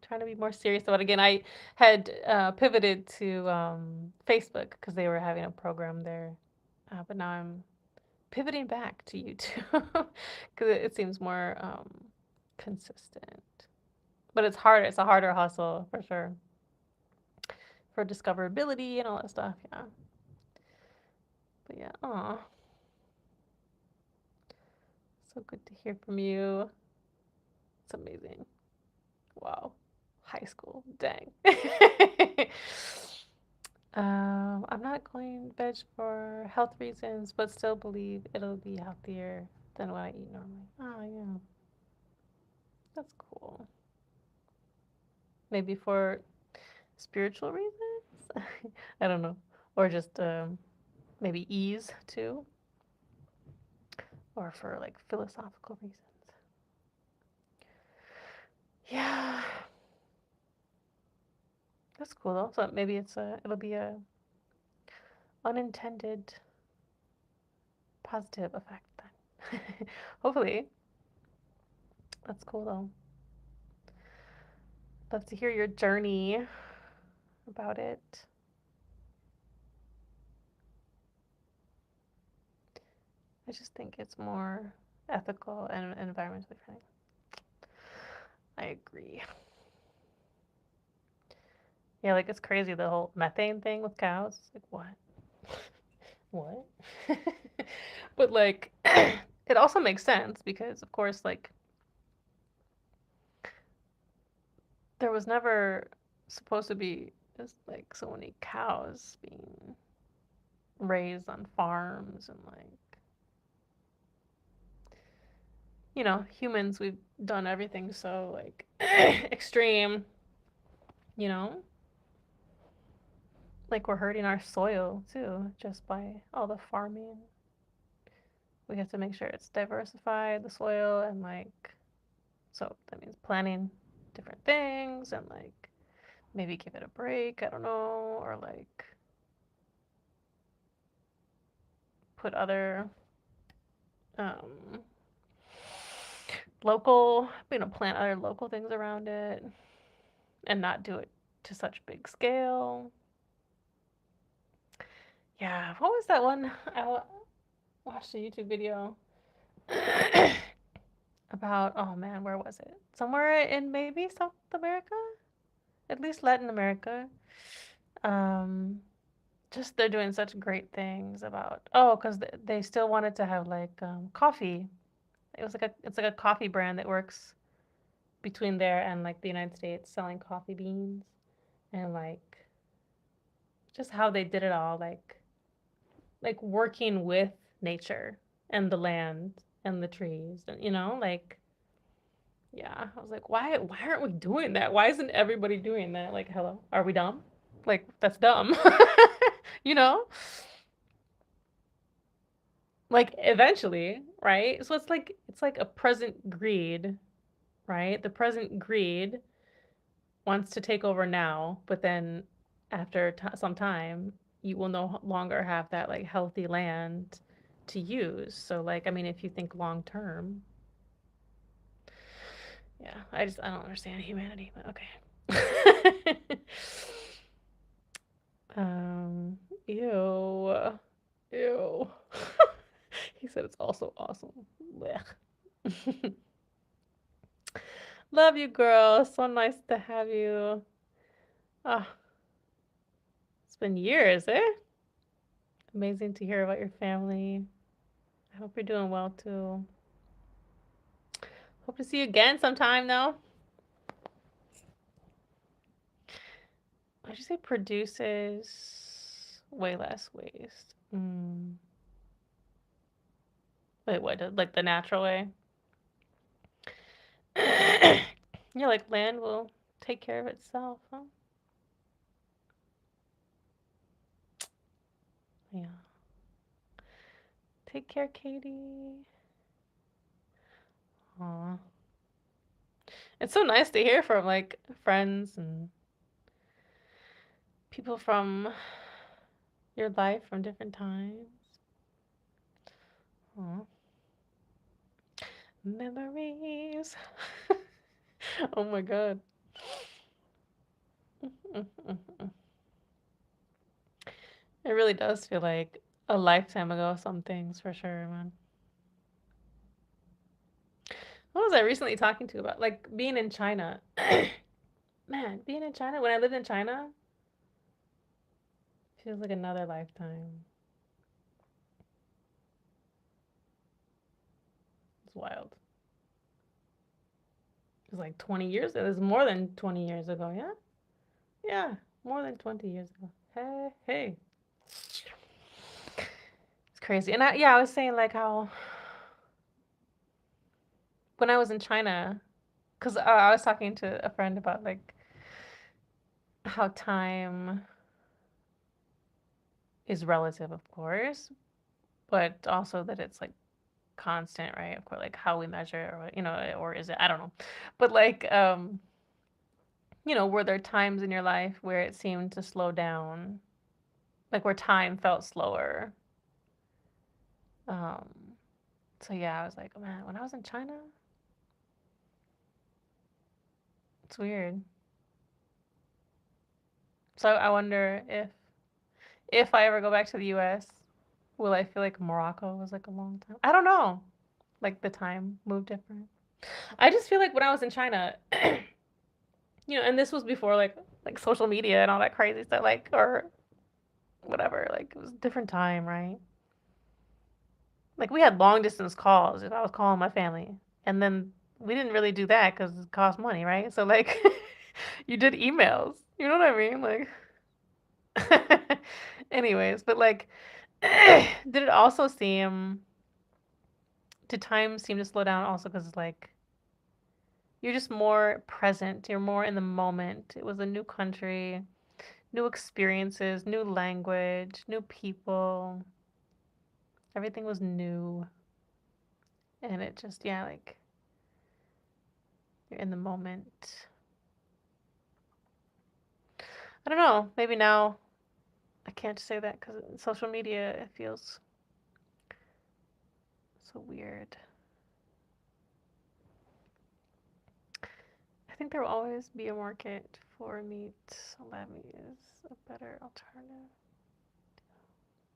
trying to be more serious about it again. I had pivoted to Facebook because they were having a program there, but now I'm pivoting back to YouTube because it seems more consistent. But it's harder. It's a harder hustle for sure for discoverability and all that stuff. Yeah. But yeah. Oh, so good to hear from you. It's amazing. Wow. High school. Dang. I'm not going veg for health reasons, but still believe it'll be healthier than what I eat normally. Oh, yeah. That's cool. Maybe for spiritual reasons? I don't know. Or just maybe ease too. Or for like philosophical reasons. Yeah. That's cool though. So maybe it'll be a unintended positive effect then. Hopefully. That's cool though. Love to hear your journey about it. I just think it's more ethical and environmentally friendly. I agree. Yeah, like it's crazy the whole methane thing with cows. Like what? What? But like it also makes sense because of course like there was never supposed to be just like so many cows being raised on farms and like humans we've done everything so like extreme you know? Like we're hurting our soil too, just by all the farming. We have to make sure it's diversified, the soil, and like, so that means planting different things and like maybe give it a break, I don't know, or like put other um, local, plant other local things around it and not do it to such big scale. Yeah, what was that one? I watched a YouTube video about, oh man, where was it? Somewhere in maybe South America? At least Latin America. Um, just they're doing such great things about, oh, because they still wanted to have like coffee. It's like a coffee brand that works between there and like the United States selling coffee beans and like just how they did it all, like working with nature and the land and the trees, and like yeah, I was like, why aren't we doing that? Why isn't everybody doing that? Like, hello, are we dumb? Like, that's dumb. you know? Like eventually, right? So it's like a present greed, right? The present greed wants to take over now, but then after some time, you will no longer have that like healthy land to use. So like, I mean, if you think long term, yeah, I don't understand humanity, but okay. um, ew, ew. He said it's also awesome. Blech. Love you, girl. So nice to have you. Ah, it's been years, eh? Amazing to hear about your family. I hope you're doing well too. Hope to see you again sometime though. Why'd you say produces way less waste? Wait, what? Like the natural way? Yeah, like land will take care of itself, huh? Yeah. Take care, Katie. Aw. It's so nice to hear from like friends and people from your life from different times. Aw. Memories. Oh my god. It really does feel like a lifetime ago, some things for sure, man. What was I recently talking to about? Like being in China. Man, being in China, when I lived in China, feels like another lifetime. It's wild. It's like 20 years. It was more than 20 years ago, yeah? Yeah, more than 20 years ago. Hey, hey. It's crazy. And yeah, I was saying like how when I was in China, because I was talking to a friend about like how time is relative, of course, but also that it's like constant, right? Of course, like how we measure it, or or is it? I don't know. But like, were there times in your life where it seemed to slow down, like where time felt slower? Um, so yeah, I was like, oh, man, when I was in China, it's weird. So I wonder if I ever go back to the U.S., will I feel like Morocco was like a long time? I don't know. Like the time moved different. I just feel like when I was in China, and this was before like social media and all that crazy stuff, like or whatever. Like it was a different time, right? Like we had long distance calls if I was calling my family, and then we didn't really do that because it cost money, right? So like you did emails. You know what I mean? Like, anyways, but like, did it also seem? Did time seem to slow down also because like You're just more present. You're more in the moment. It was a new country, new experiences, new language, new people. Everything was new. And it just, yeah, like you're in the moment. I don't know. Maybe now I can't say that because social media, it feels so weird. I think there will always be a market for meat. Lab meat is a better alternative.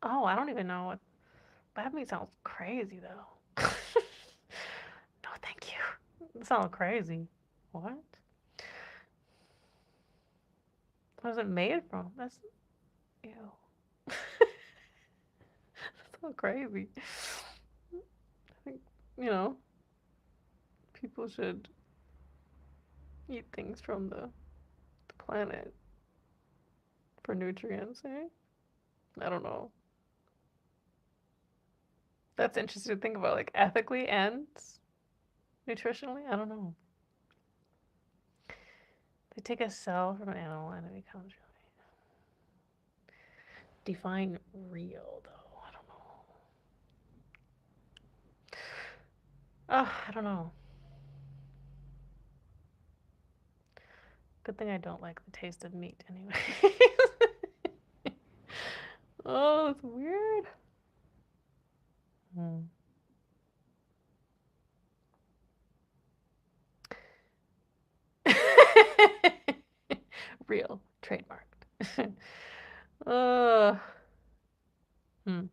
Oh, I don't even know what lab meat sounds crazy though. No, thank you. It sounds crazy. What? What is it made from? That's ew. That's so crazy. I think, you know, people should eat things from the planet for nutrients, eh? I don't know. That's interesting to think about, like ethically and nutritionally. I don't know. They take a cell from an animal and it becomes really. Define real, though. I don't know. I don't know. Good thing I don't like the taste of meat anyway. Oh, it's weird. Hmm. Real. Trademarked. uh, hmm.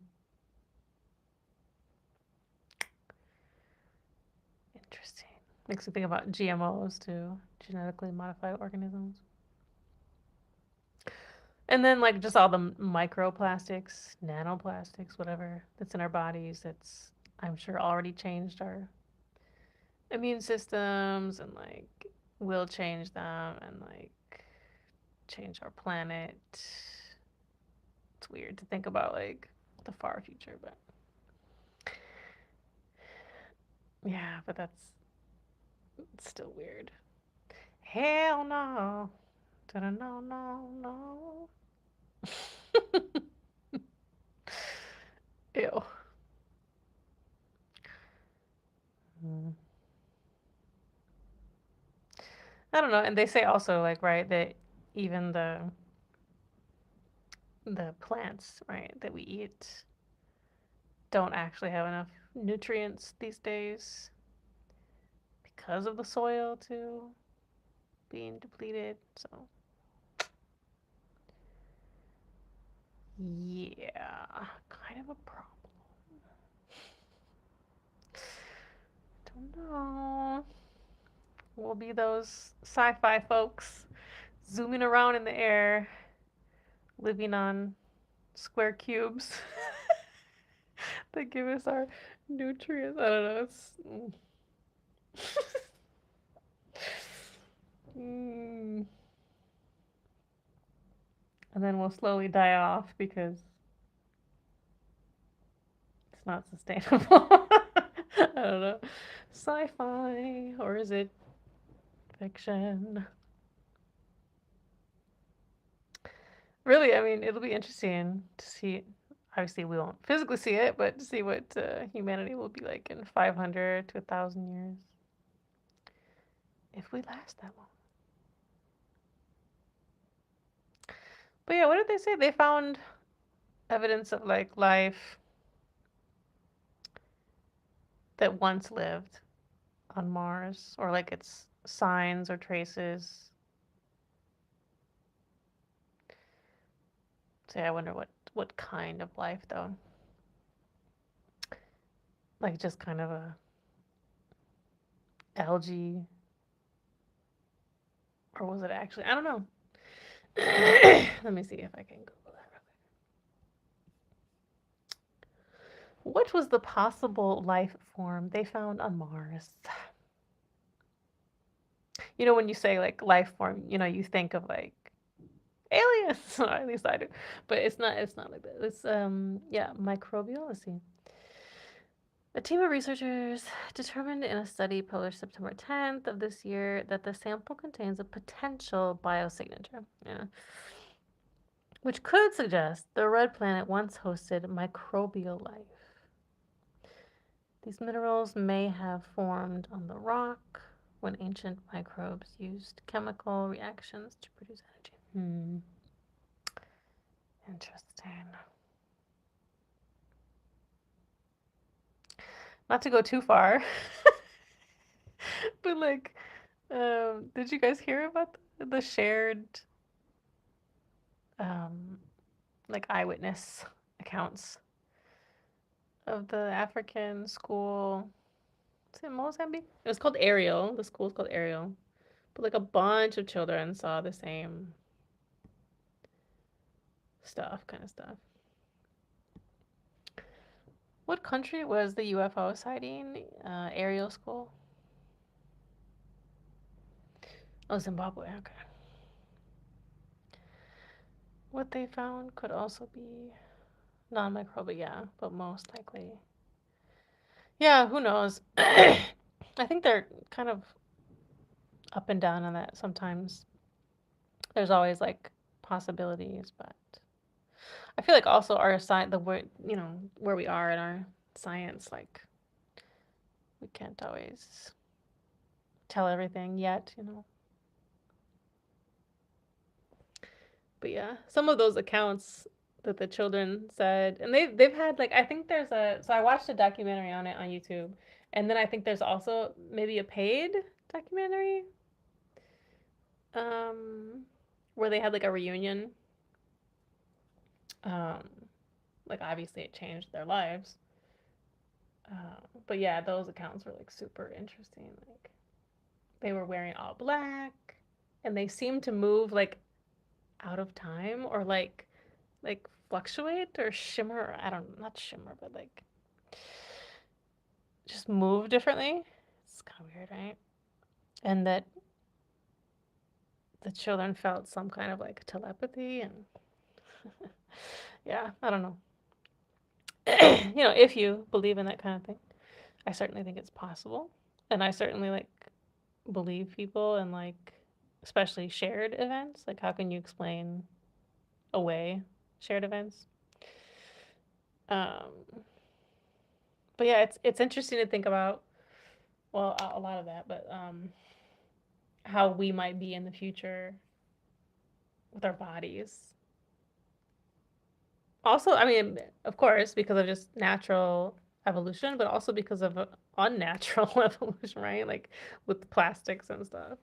Interesting. Makes me think about GMOs too, genetically modified organisms. And then like just all the microplastics, nanoplastics, whatever that's in our bodies that's I'm sure already changed our immune systems and like will change them and like change our planet. It's weird to think about like the far future, but yeah, but that's still weird. Hell no. No, no, no. Ew. Mm. I don't know. And they say also like right that even the plants, right, that we eat don't actually have enough nutrients these days because of the soil too being depleted. So yeah, kind of a problem. Don't know. We'll be those sci-fi folks zooming around in the air, living on square cubes that give us our nutrients. I don't know. It's mm. And then we'll slowly die off because it's not sustainable. I don't know. Sci-fi, or is it fiction? Really, I mean, it'll be interesting to see. Obviously, we won't physically see it, but to see what humanity will be like in 500 to 1,000 years. If we last that long. But yeah, what did they say? They found evidence of like life that once lived on Mars, or like its signs or traces. So yeah, I wonder what kind of life though. Like just kind of a algae, or was it actually? I don't know. Let me see if I can Google that. What was the possible life form they found on Mars? You know, when you say like life form, you know, you think of like aliens, or at least I do. But it's not like that. It's yeah, microbial. Let's see. A team of researchers determined in a study published September 10th of this year that the sample contains a potential biosignature, which could suggest the red planet once hosted microbial life. These minerals may have formed on the rock when ancient microbes used chemical reactions to produce energy. Interesting. Not to go too far, but like, did you guys hear about the shared, um, like eyewitness accounts of the African school? Is it Mozambique? It was called Ariel. The school's called Ariel. But like a bunch of children saw the same stuff, kind of stuff. What country was the UFO sighting? Ariel school? Oh, Zimbabwe. Okay. What they found could also be non-microbial, yeah, but most likely. Yeah, who knows? I think they're kind of up and down on that sometimes. There's always like possibilities, but I feel like also our science, the way, where we are in our science, like we can't always tell everything yet. But yeah, some of those accounts that the children said, and they've had like I think there's a so I watched a documentary on it on YouTube, and then I think there's also maybe a paid documentary, um, where they had like a reunion. Um, like obviously it changed their lives. But yeah, those accounts were like super interesting. Like they were wearing all black, and they seemed to move like out of time or like fluctuate or shimmer. I don't not shimmer, but like just move differently. It's kind of weird, right? And that the children felt some kind of like telepathy and yeah, I don't know. If you believe in that kind of thing, I certainly think it's possible. And I certainly like believe people and like especially shared events. Like how can you explain away shared events? Um, but yeah, it's interesting to think about. Well, a lot of that, but how we might be in the future with our bodies. Also, I mean, of course, because of just natural evolution, but also because of unnatural evolution, right? Like with plastics and stuff.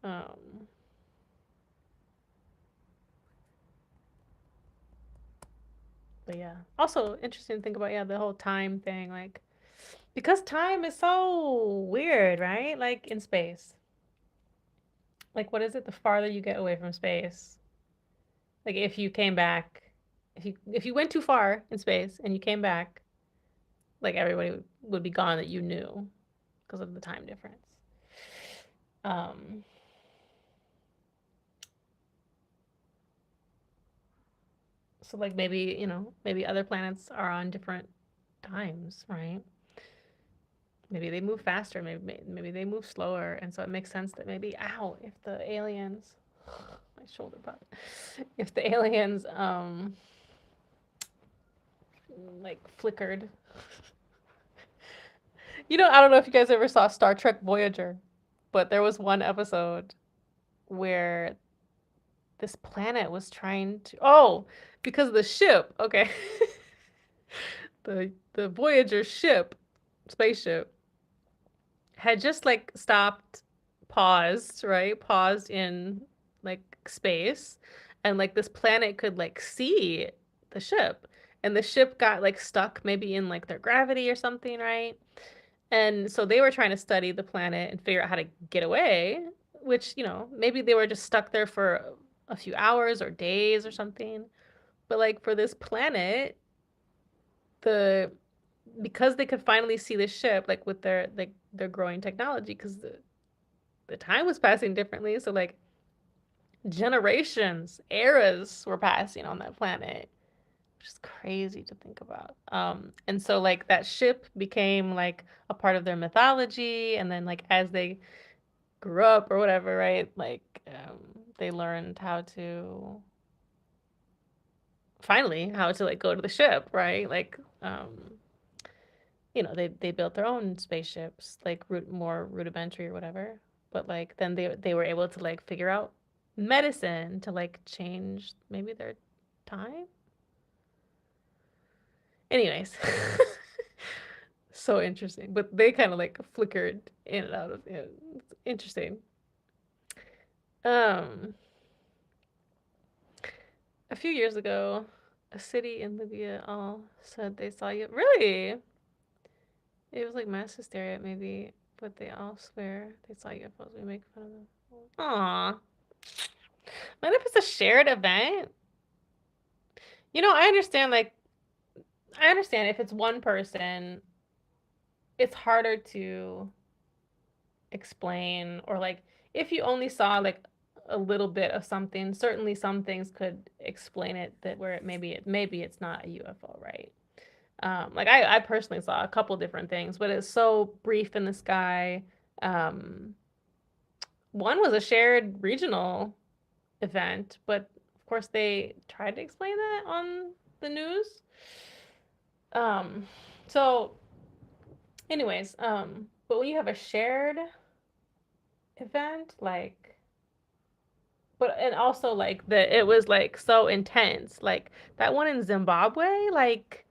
Um, but yeah, also interesting to think about, yeah, the whole time thing, like because time is so weird, right? Like in space. Like what is it? The farther you get away from space, like if you came back, if you went too far in space and you came back, like everybody would be gone that you knew because of the time difference. Um, so like maybe, maybe other planets are on different times, right? Maybe they move faster, maybe they move slower, and so it makes sense that maybe, ow, if the aliens, my shoulder part, if the aliens like flickered. I don't know if you guys ever saw Star Trek Voyager, but there was one episode where this planet was trying to because the ship, okay. The Voyager ship, spaceship, had just like stopped, paused, right? Paused in like space, and like this planet could like see the ship. And the ship got like stuck maybe in like their gravity or something, right? And so they were trying to study the planet and figure out how to get away, which, maybe they were just stuck there for a few hours or days or something. But like for this planet, the because they could finally see the ship, like with their growing technology, because the time was passing differently. So like generations, eras were passing on that planet, Just crazy to think about. And so like that ship became like a part of their mythology, and then like as they grew up or whatever, right? Like they learned how to finally how to like go to the ship, right? Like they built their own spaceships, like more rudimentary or whatever. But like then they were able to like figure out medicine to like change maybe their time. Anyways, so interesting. But they kind of like flickered in and out of it. It's interesting. Um, a few years ago, a city in Libya all said they saw you. Really? It was like mass hysteria, maybe, but they all swear they saw UFOs. We make fun of them. Aw. What if it's a shared event? I understand, like, I understand if it's one person, it's harder to explain, or like, if you only saw like a little bit of something, certainly some things could explain it that where maybe it's not a UFO, right? Like I personally saw a couple different things, but it's so brief in the sky. Um, one was a shared regional event, but of course they tried to explain that on the news. Um, so anyways, but when you have a shared event, like, but and also like it was like so intense, like that one in Zimbabwe, like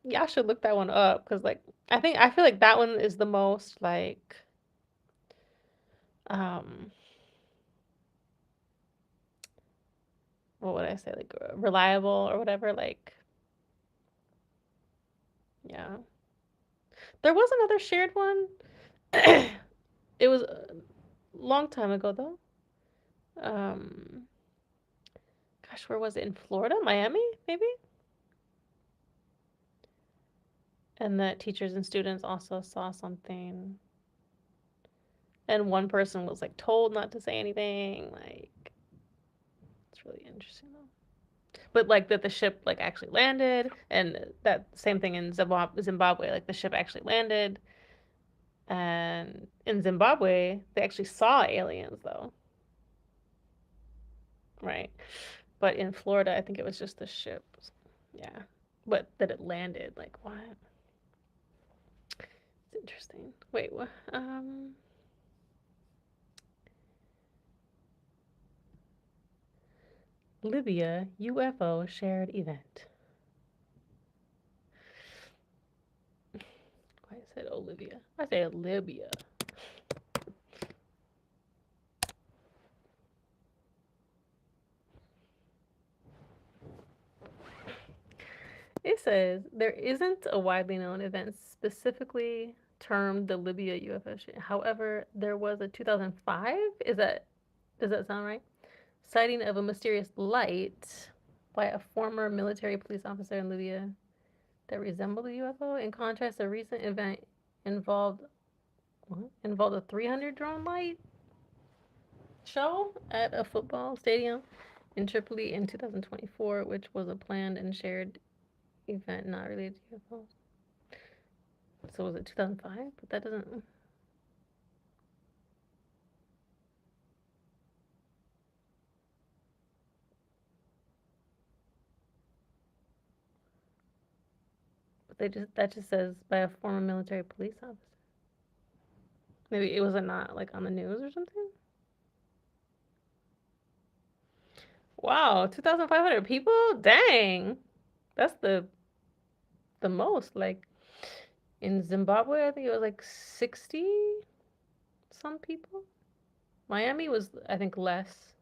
y'all should look that one up because like I feel like that one is the most like um what would I say, like reliable or whatever, like yeah. There was another shared one. It was a long time ago though. Um gosh, where was it? In Florida? Miami, maybe? And that teachers and students also saw something. And one person was like told not to say anything. Like it's really interesting though. But like that the ship like actually landed, and that same thing in Zimbabwe, like the ship actually landed, and in Zimbabwe they actually saw aliens though, right? But in Florida, I think it was just the ship. Yeah, but that it landed, like what? It's interesting. Wait, what? Libya UFO shared event. I said Olivia. I said Libya. It says there isn't a widely known event specifically termed the Libya UFO shit. However, there was a 2005. Does that sound right? Sighting of a mysterious light by a former military police officer in Libya that resembled a UFO. In contrast, a recent event involved involved a 300 drone light show at a football stadium in Tripoli in 2024, which was a planned and shared event not related to UFOs. So was it 2005? But that doesn't. But that just says by a former military police officer. Maybe it was not like on the news or something. Wow, 2,500 people. Dang, that's the most. Like in Zimbabwe, I think it was like 60 some people. Miami was, I think, less.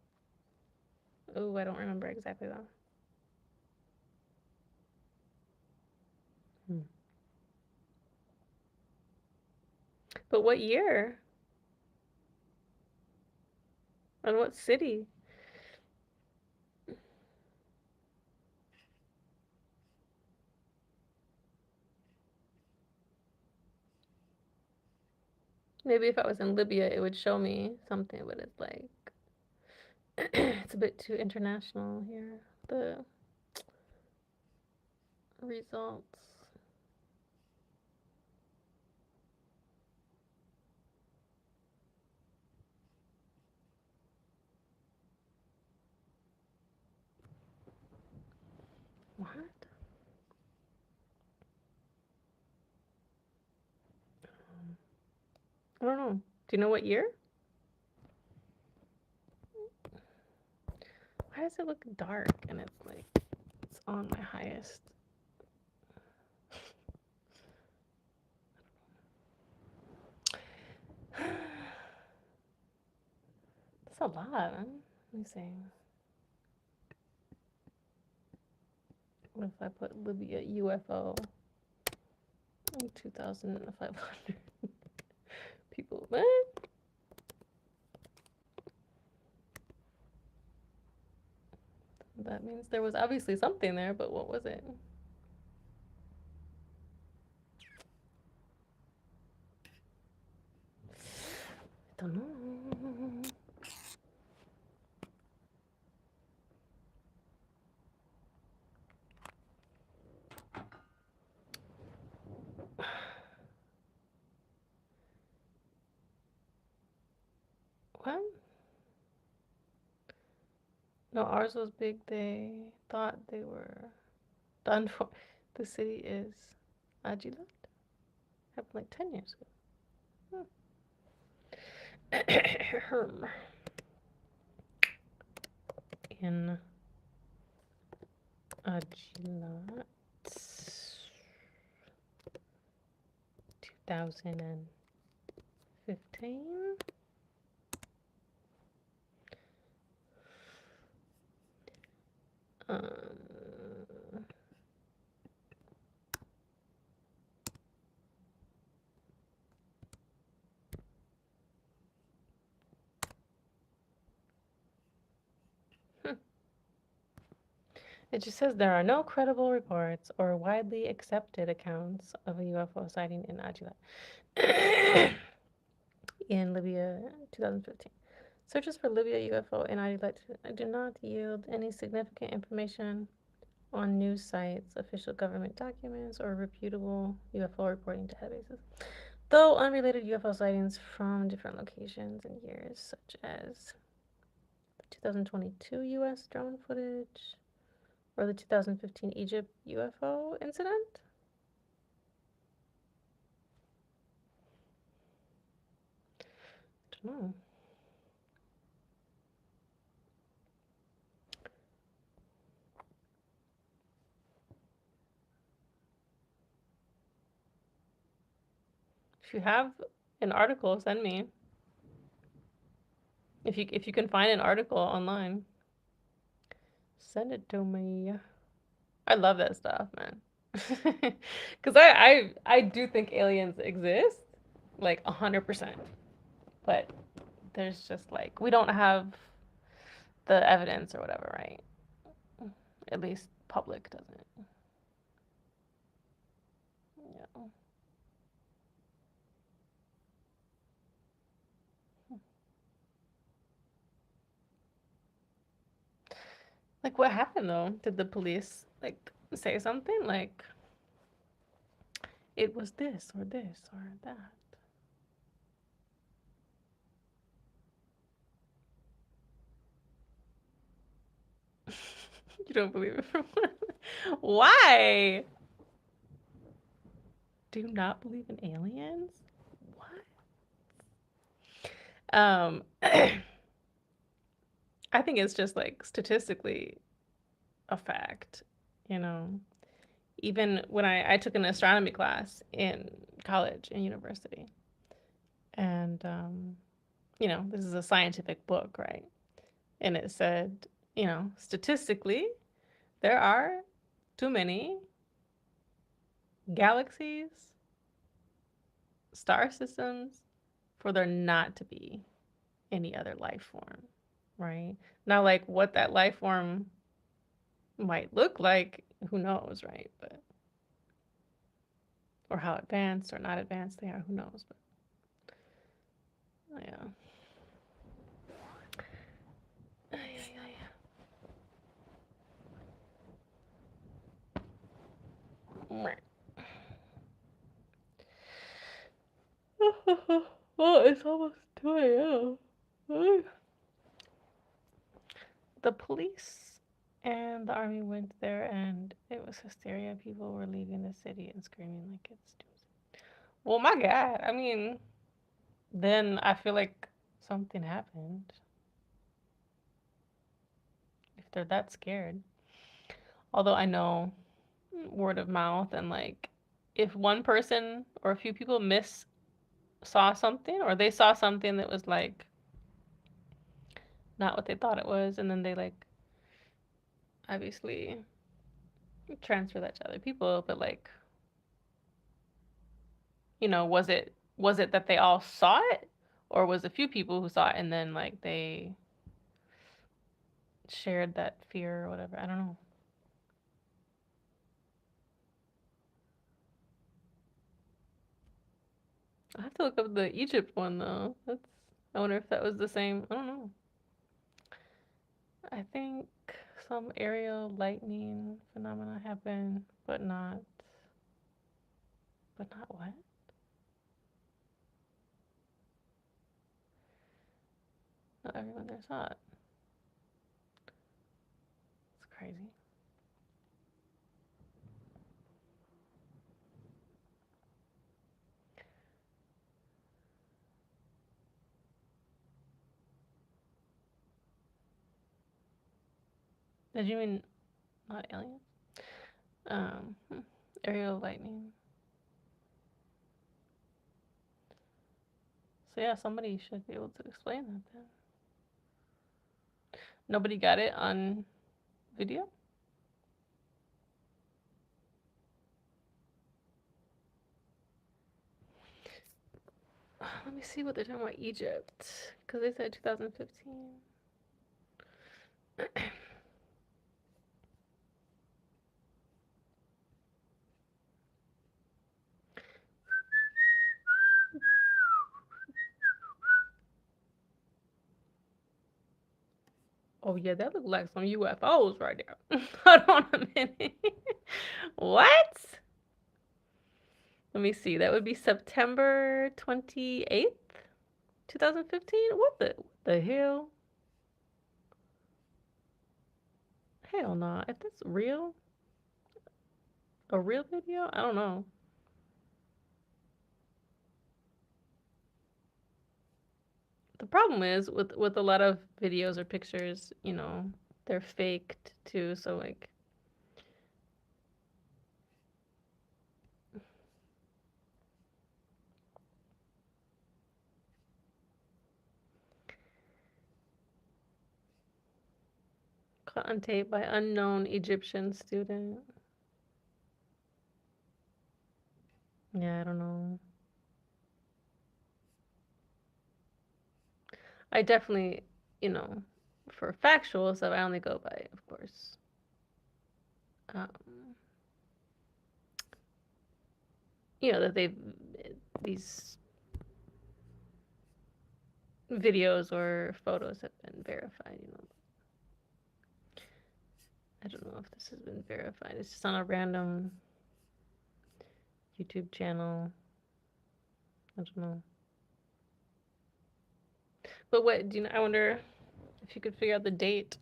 Oh, I don't remember exactly though. Hmm. But what year and what city? Maybe if I was in Libya, it would show me something, but it's like it's a bit too international here. the results. What? I don't know. Do you know what year? Why does it look dark and it's like it's on my highest? That's a lot. Let me see. What if I put Libya UFO? 2,500 people. What? That means there was obviously something there, but what was it? I don't know. What? No, ours was big. They thought they were done for. The city is Ajilat. Happened like 10 years ago. In Ajilat, 2015. It just says there are no credible reports or widely accepted accounts of a UFO sighting in Ajilat in Libya 2015. Searches for Libya UFO in Ajilat do not yield any significant information on news sites, official government documents, or reputable UFO reporting databases. Though unrelated UFO sightings from different locations and years, such as the 2022 US drone footage or the 2015 Egypt UFO incident. I don't know. If you have an article, send me. If you can find an article online, send it to me. I love that stuff, man. Because I do think aliens exist, like 100%. But there's just like we don't have the evidence or whatever, right? At least public doesn't. Yeah. Like what happened though? Did the police like say something like it was this or that? You don't believe it from why? Do you not believe in aliens? What? I think it's just like statistically a fact, you know. Even when I took an astronomy class in college and university, and you know, this is a scientific book, right? And it said, you know, statistically, there are too many galaxies, star systems, for there not to be any other life form, right? Now, like what that life form might look like, who knows, right? But or how advanced or not advanced they are, who knows? But yeah. Oh, it's almost 2 a.m. The police and the army went there, and it was hysteria. People were leaving the city and screaming like it's doomsday. Well, my God. I mean, then I feel like something happened if they're that scared. Although I know word of mouth and like if one person or a few people saw something or they saw something that was like not what they thought it was, and then they like obviously transfer that to other people, but like, was it that they all saw it, or was a few people who saw it and then like they shared that fear or whatever? I don't know. I have to look up the Egypt one though. I wonder if that was the same. I don't know. I think some aerial lightning phenomena happen, but not what? Not everyone there saw it. It's crazy. Did you mean not aliens? Um, hmm, aerial lightning. So yeah, somebody should be able to explain that then. Nobody got it on video? Let me see what they're talking about Egypt, because they said 2015. Oh yeah, that looked like some UFOs right there. Hold on a minute. What? Let me see. That would be September 28th, 2015. What the hell? Hell no. Nah. If that's real, a real video, I don't know. The problem is with a lot of videos or pictures, they're faked too, so like caught on tape by unknown Egyptian student. Yeah, I don't know. I definitely, you know, for factual stuff, I only go by, of course, um, that these videos or photos have been verified. I don't know if this has been verified. It's just on a random YouTube channel. I don't know. But what, do you know? I wonder if you could figure out the date.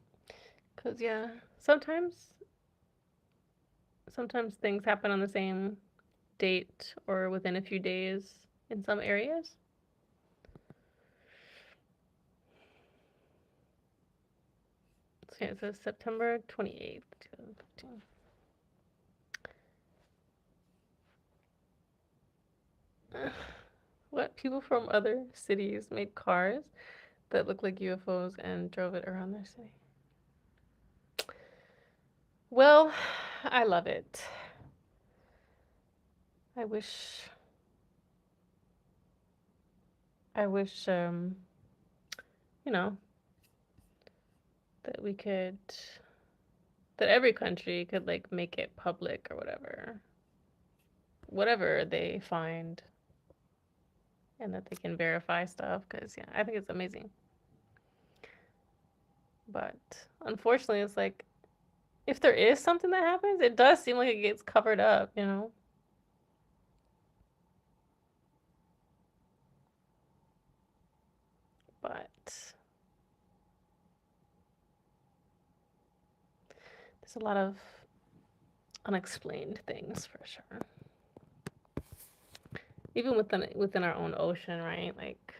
Because, yeah, sometimes things happen on the same date or within a few days in some areas. So yeah, it says September 28th, 2015. What? People from other cities made cars that looked like UFOs and drove it around their city. Well, I love it. I wish you know, that we could that every country could like make it public or whatever. Whatever they find and that they can verify stuff because yeah, I think it's amazing. But unfortunately, it's like if there is something that happens, it does seem like it gets covered up. There's a lot of unexplained things for sure. Even within our own ocean, right? Like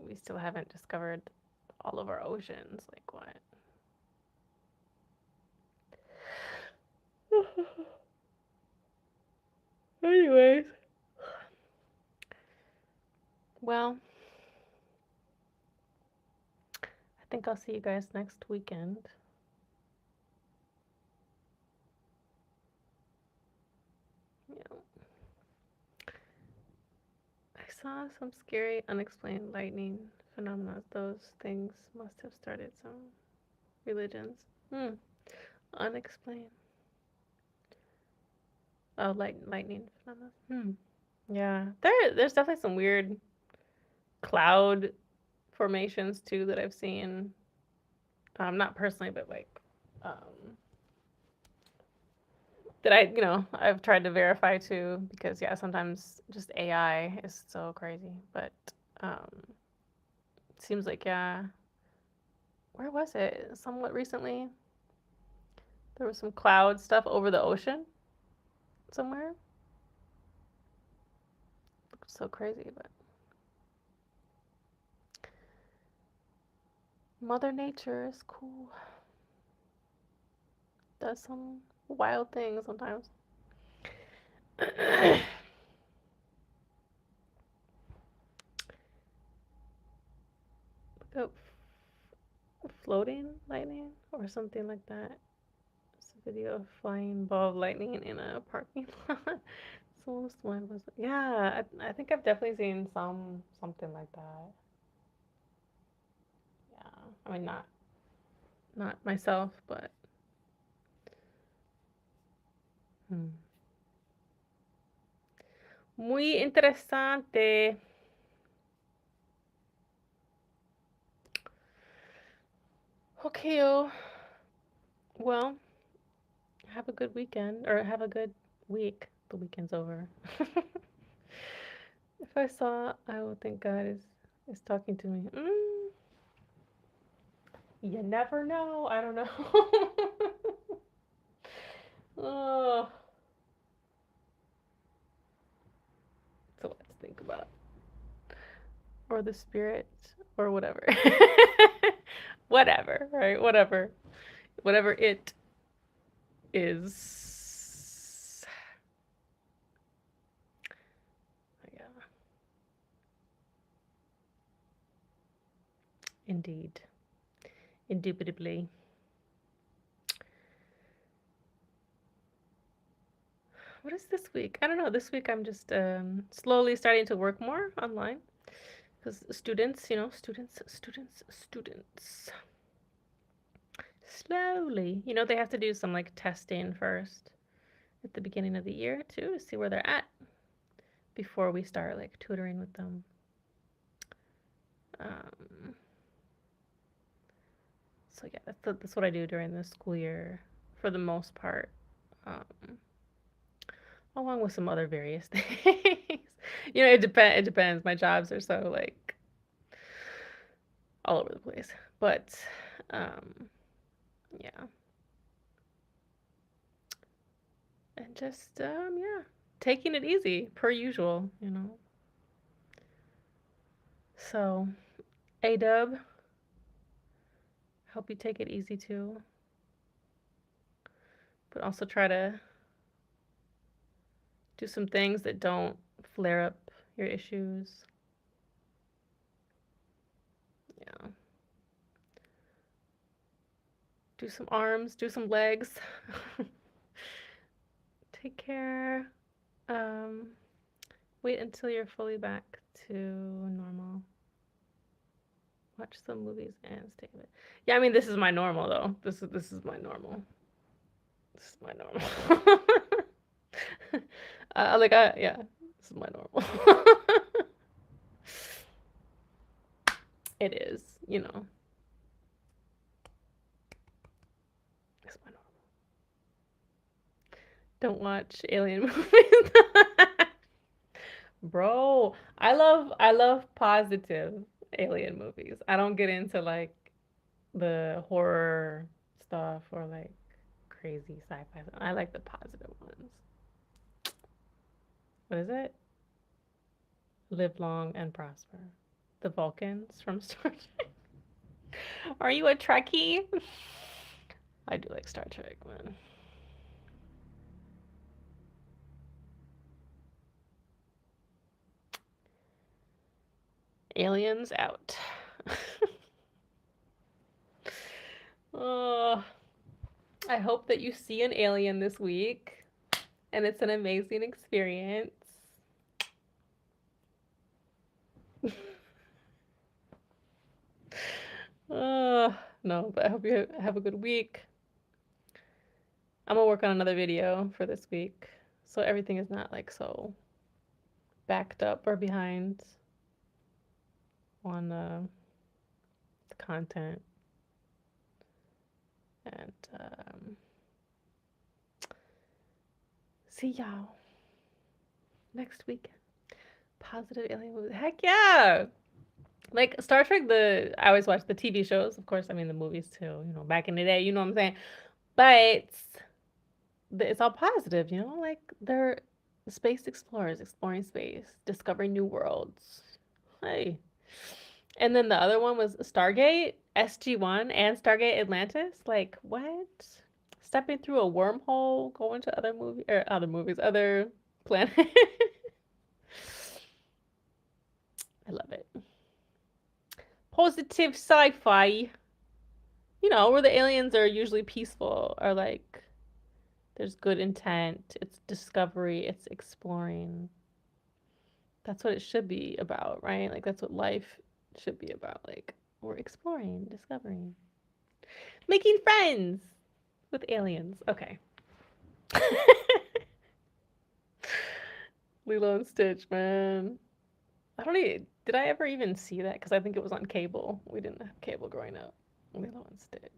we still haven't discovered all of our oceans. Like what? Anyways, well, I think I'll see you guys next weekend. Yeah. I saw some scary, unexplained lightning phenomena. Those things must have started some religions. Unexplained. Oh, lightning phenomena. Yeah. There's definitely some weird cloud formations too that I've seen. Not personally, but like that I've tried to verify too, because yeah, sometimes just AI is so crazy. But it seems like, yeah, where was it? Somewhat recently, there was some cloud stuff over the ocean somewhere. Looked so crazy, but Mother Nature is cool. Does some wild things sometimes. Look up floating lightning or something like that. It's a video of flying ball of lightning in a parking lot. So smart was it? Yeah, I think I've definitely seen something like that. Yeah, I mean not myself, but muy interesante. Okay, well, have a good weekend or have a good week. The weekend's over. If I saw, I would think God is talking to me. You never know. I don't know. Oh, so let's think about it. Or the spirit, or whatever. Whatever, right? Whatever it is. Yeah, indeed. Indubitably. What is this week? I don't know. This week I'm just slowly starting to work more online because students, students. Slowly, they have to do some like testing first at the beginning of the year too to see where they're at before we start like tutoring with them. Um, so yeah, that's what I do during the school year for the most part, along with some other various things. It depends. My jobs are so like all over the place, but yeah, and just yeah, taking it easy per usual. So, A-Dub, help you take it easy too, but also try to do some things that don't flare up your issues. Yeah. Do some arms, do some legs. Take care. Um, wait until you're fully back to normal. Watch some movies and stay with. Yeah, I mean this is my normal though. This is my normal. This is my normal. Yeah, this is my normal. It is. It's my normal. Don't watch alien movies. Bro, I love positive alien movies. I don't get into like the horror stuff or like crazy sci-fi. I like the positive ones. What is it? Live long and prosper. The Vulcans from Star Trek. Are you a Trekkie? I do like Star Trek, man. Aliens out. Oh, I hope that you see an alien this week and it's an amazing experience. No, but I hope you have a good week. I'm gonna work on another video for this week so everything is not like so backed up or behind on the content. And see y'all next week. Positive alien movie. Heck yeah! Like Star Trek, I always watch the TV shows, of course. I mean the movies too. You know, back in the day, you know what I'm saying. But it's all positive, you know. Like they're space explorers exploring space, discovering new worlds. Hey, and then the other one was Stargate SG-1 and Stargate Atlantis. Like what? Stepping through a wormhole, going to other planets. I love it. Positive sci-fi. You know, where the aliens are usually peaceful, or like there's good intent, it's discovery, it's exploring. That's what it should be about, right? Like that's what life should be about. Like we're exploring, discovering, making friends with aliens. Okay. Lilo and Stitch, man. Did I ever even see that? Because I think it was on cable. We didn't have cable growing up. Lilo and Stitch.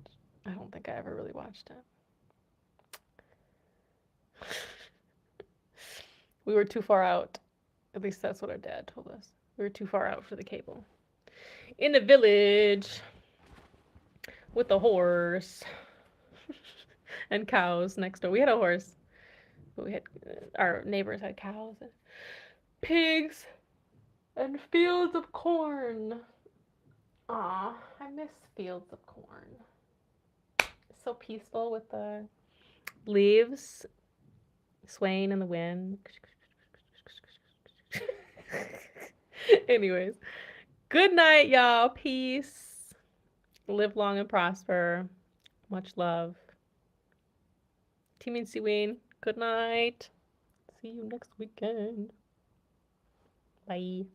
I don't think I ever really watched it. We were too far out. At least that's what our dad told us. We were too far out for the cable. In the village with a horse and cows next door. We had a horse, but our neighbors had cows and pigs and fields of corn. Aw, I miss fields of corn. It's so peaceful with the leaves swaying in the wind. Anyways, good night, y'all. Peace. Live long and prosper. Much love. Team and Wayne. Good night. See you next weekend. Bye.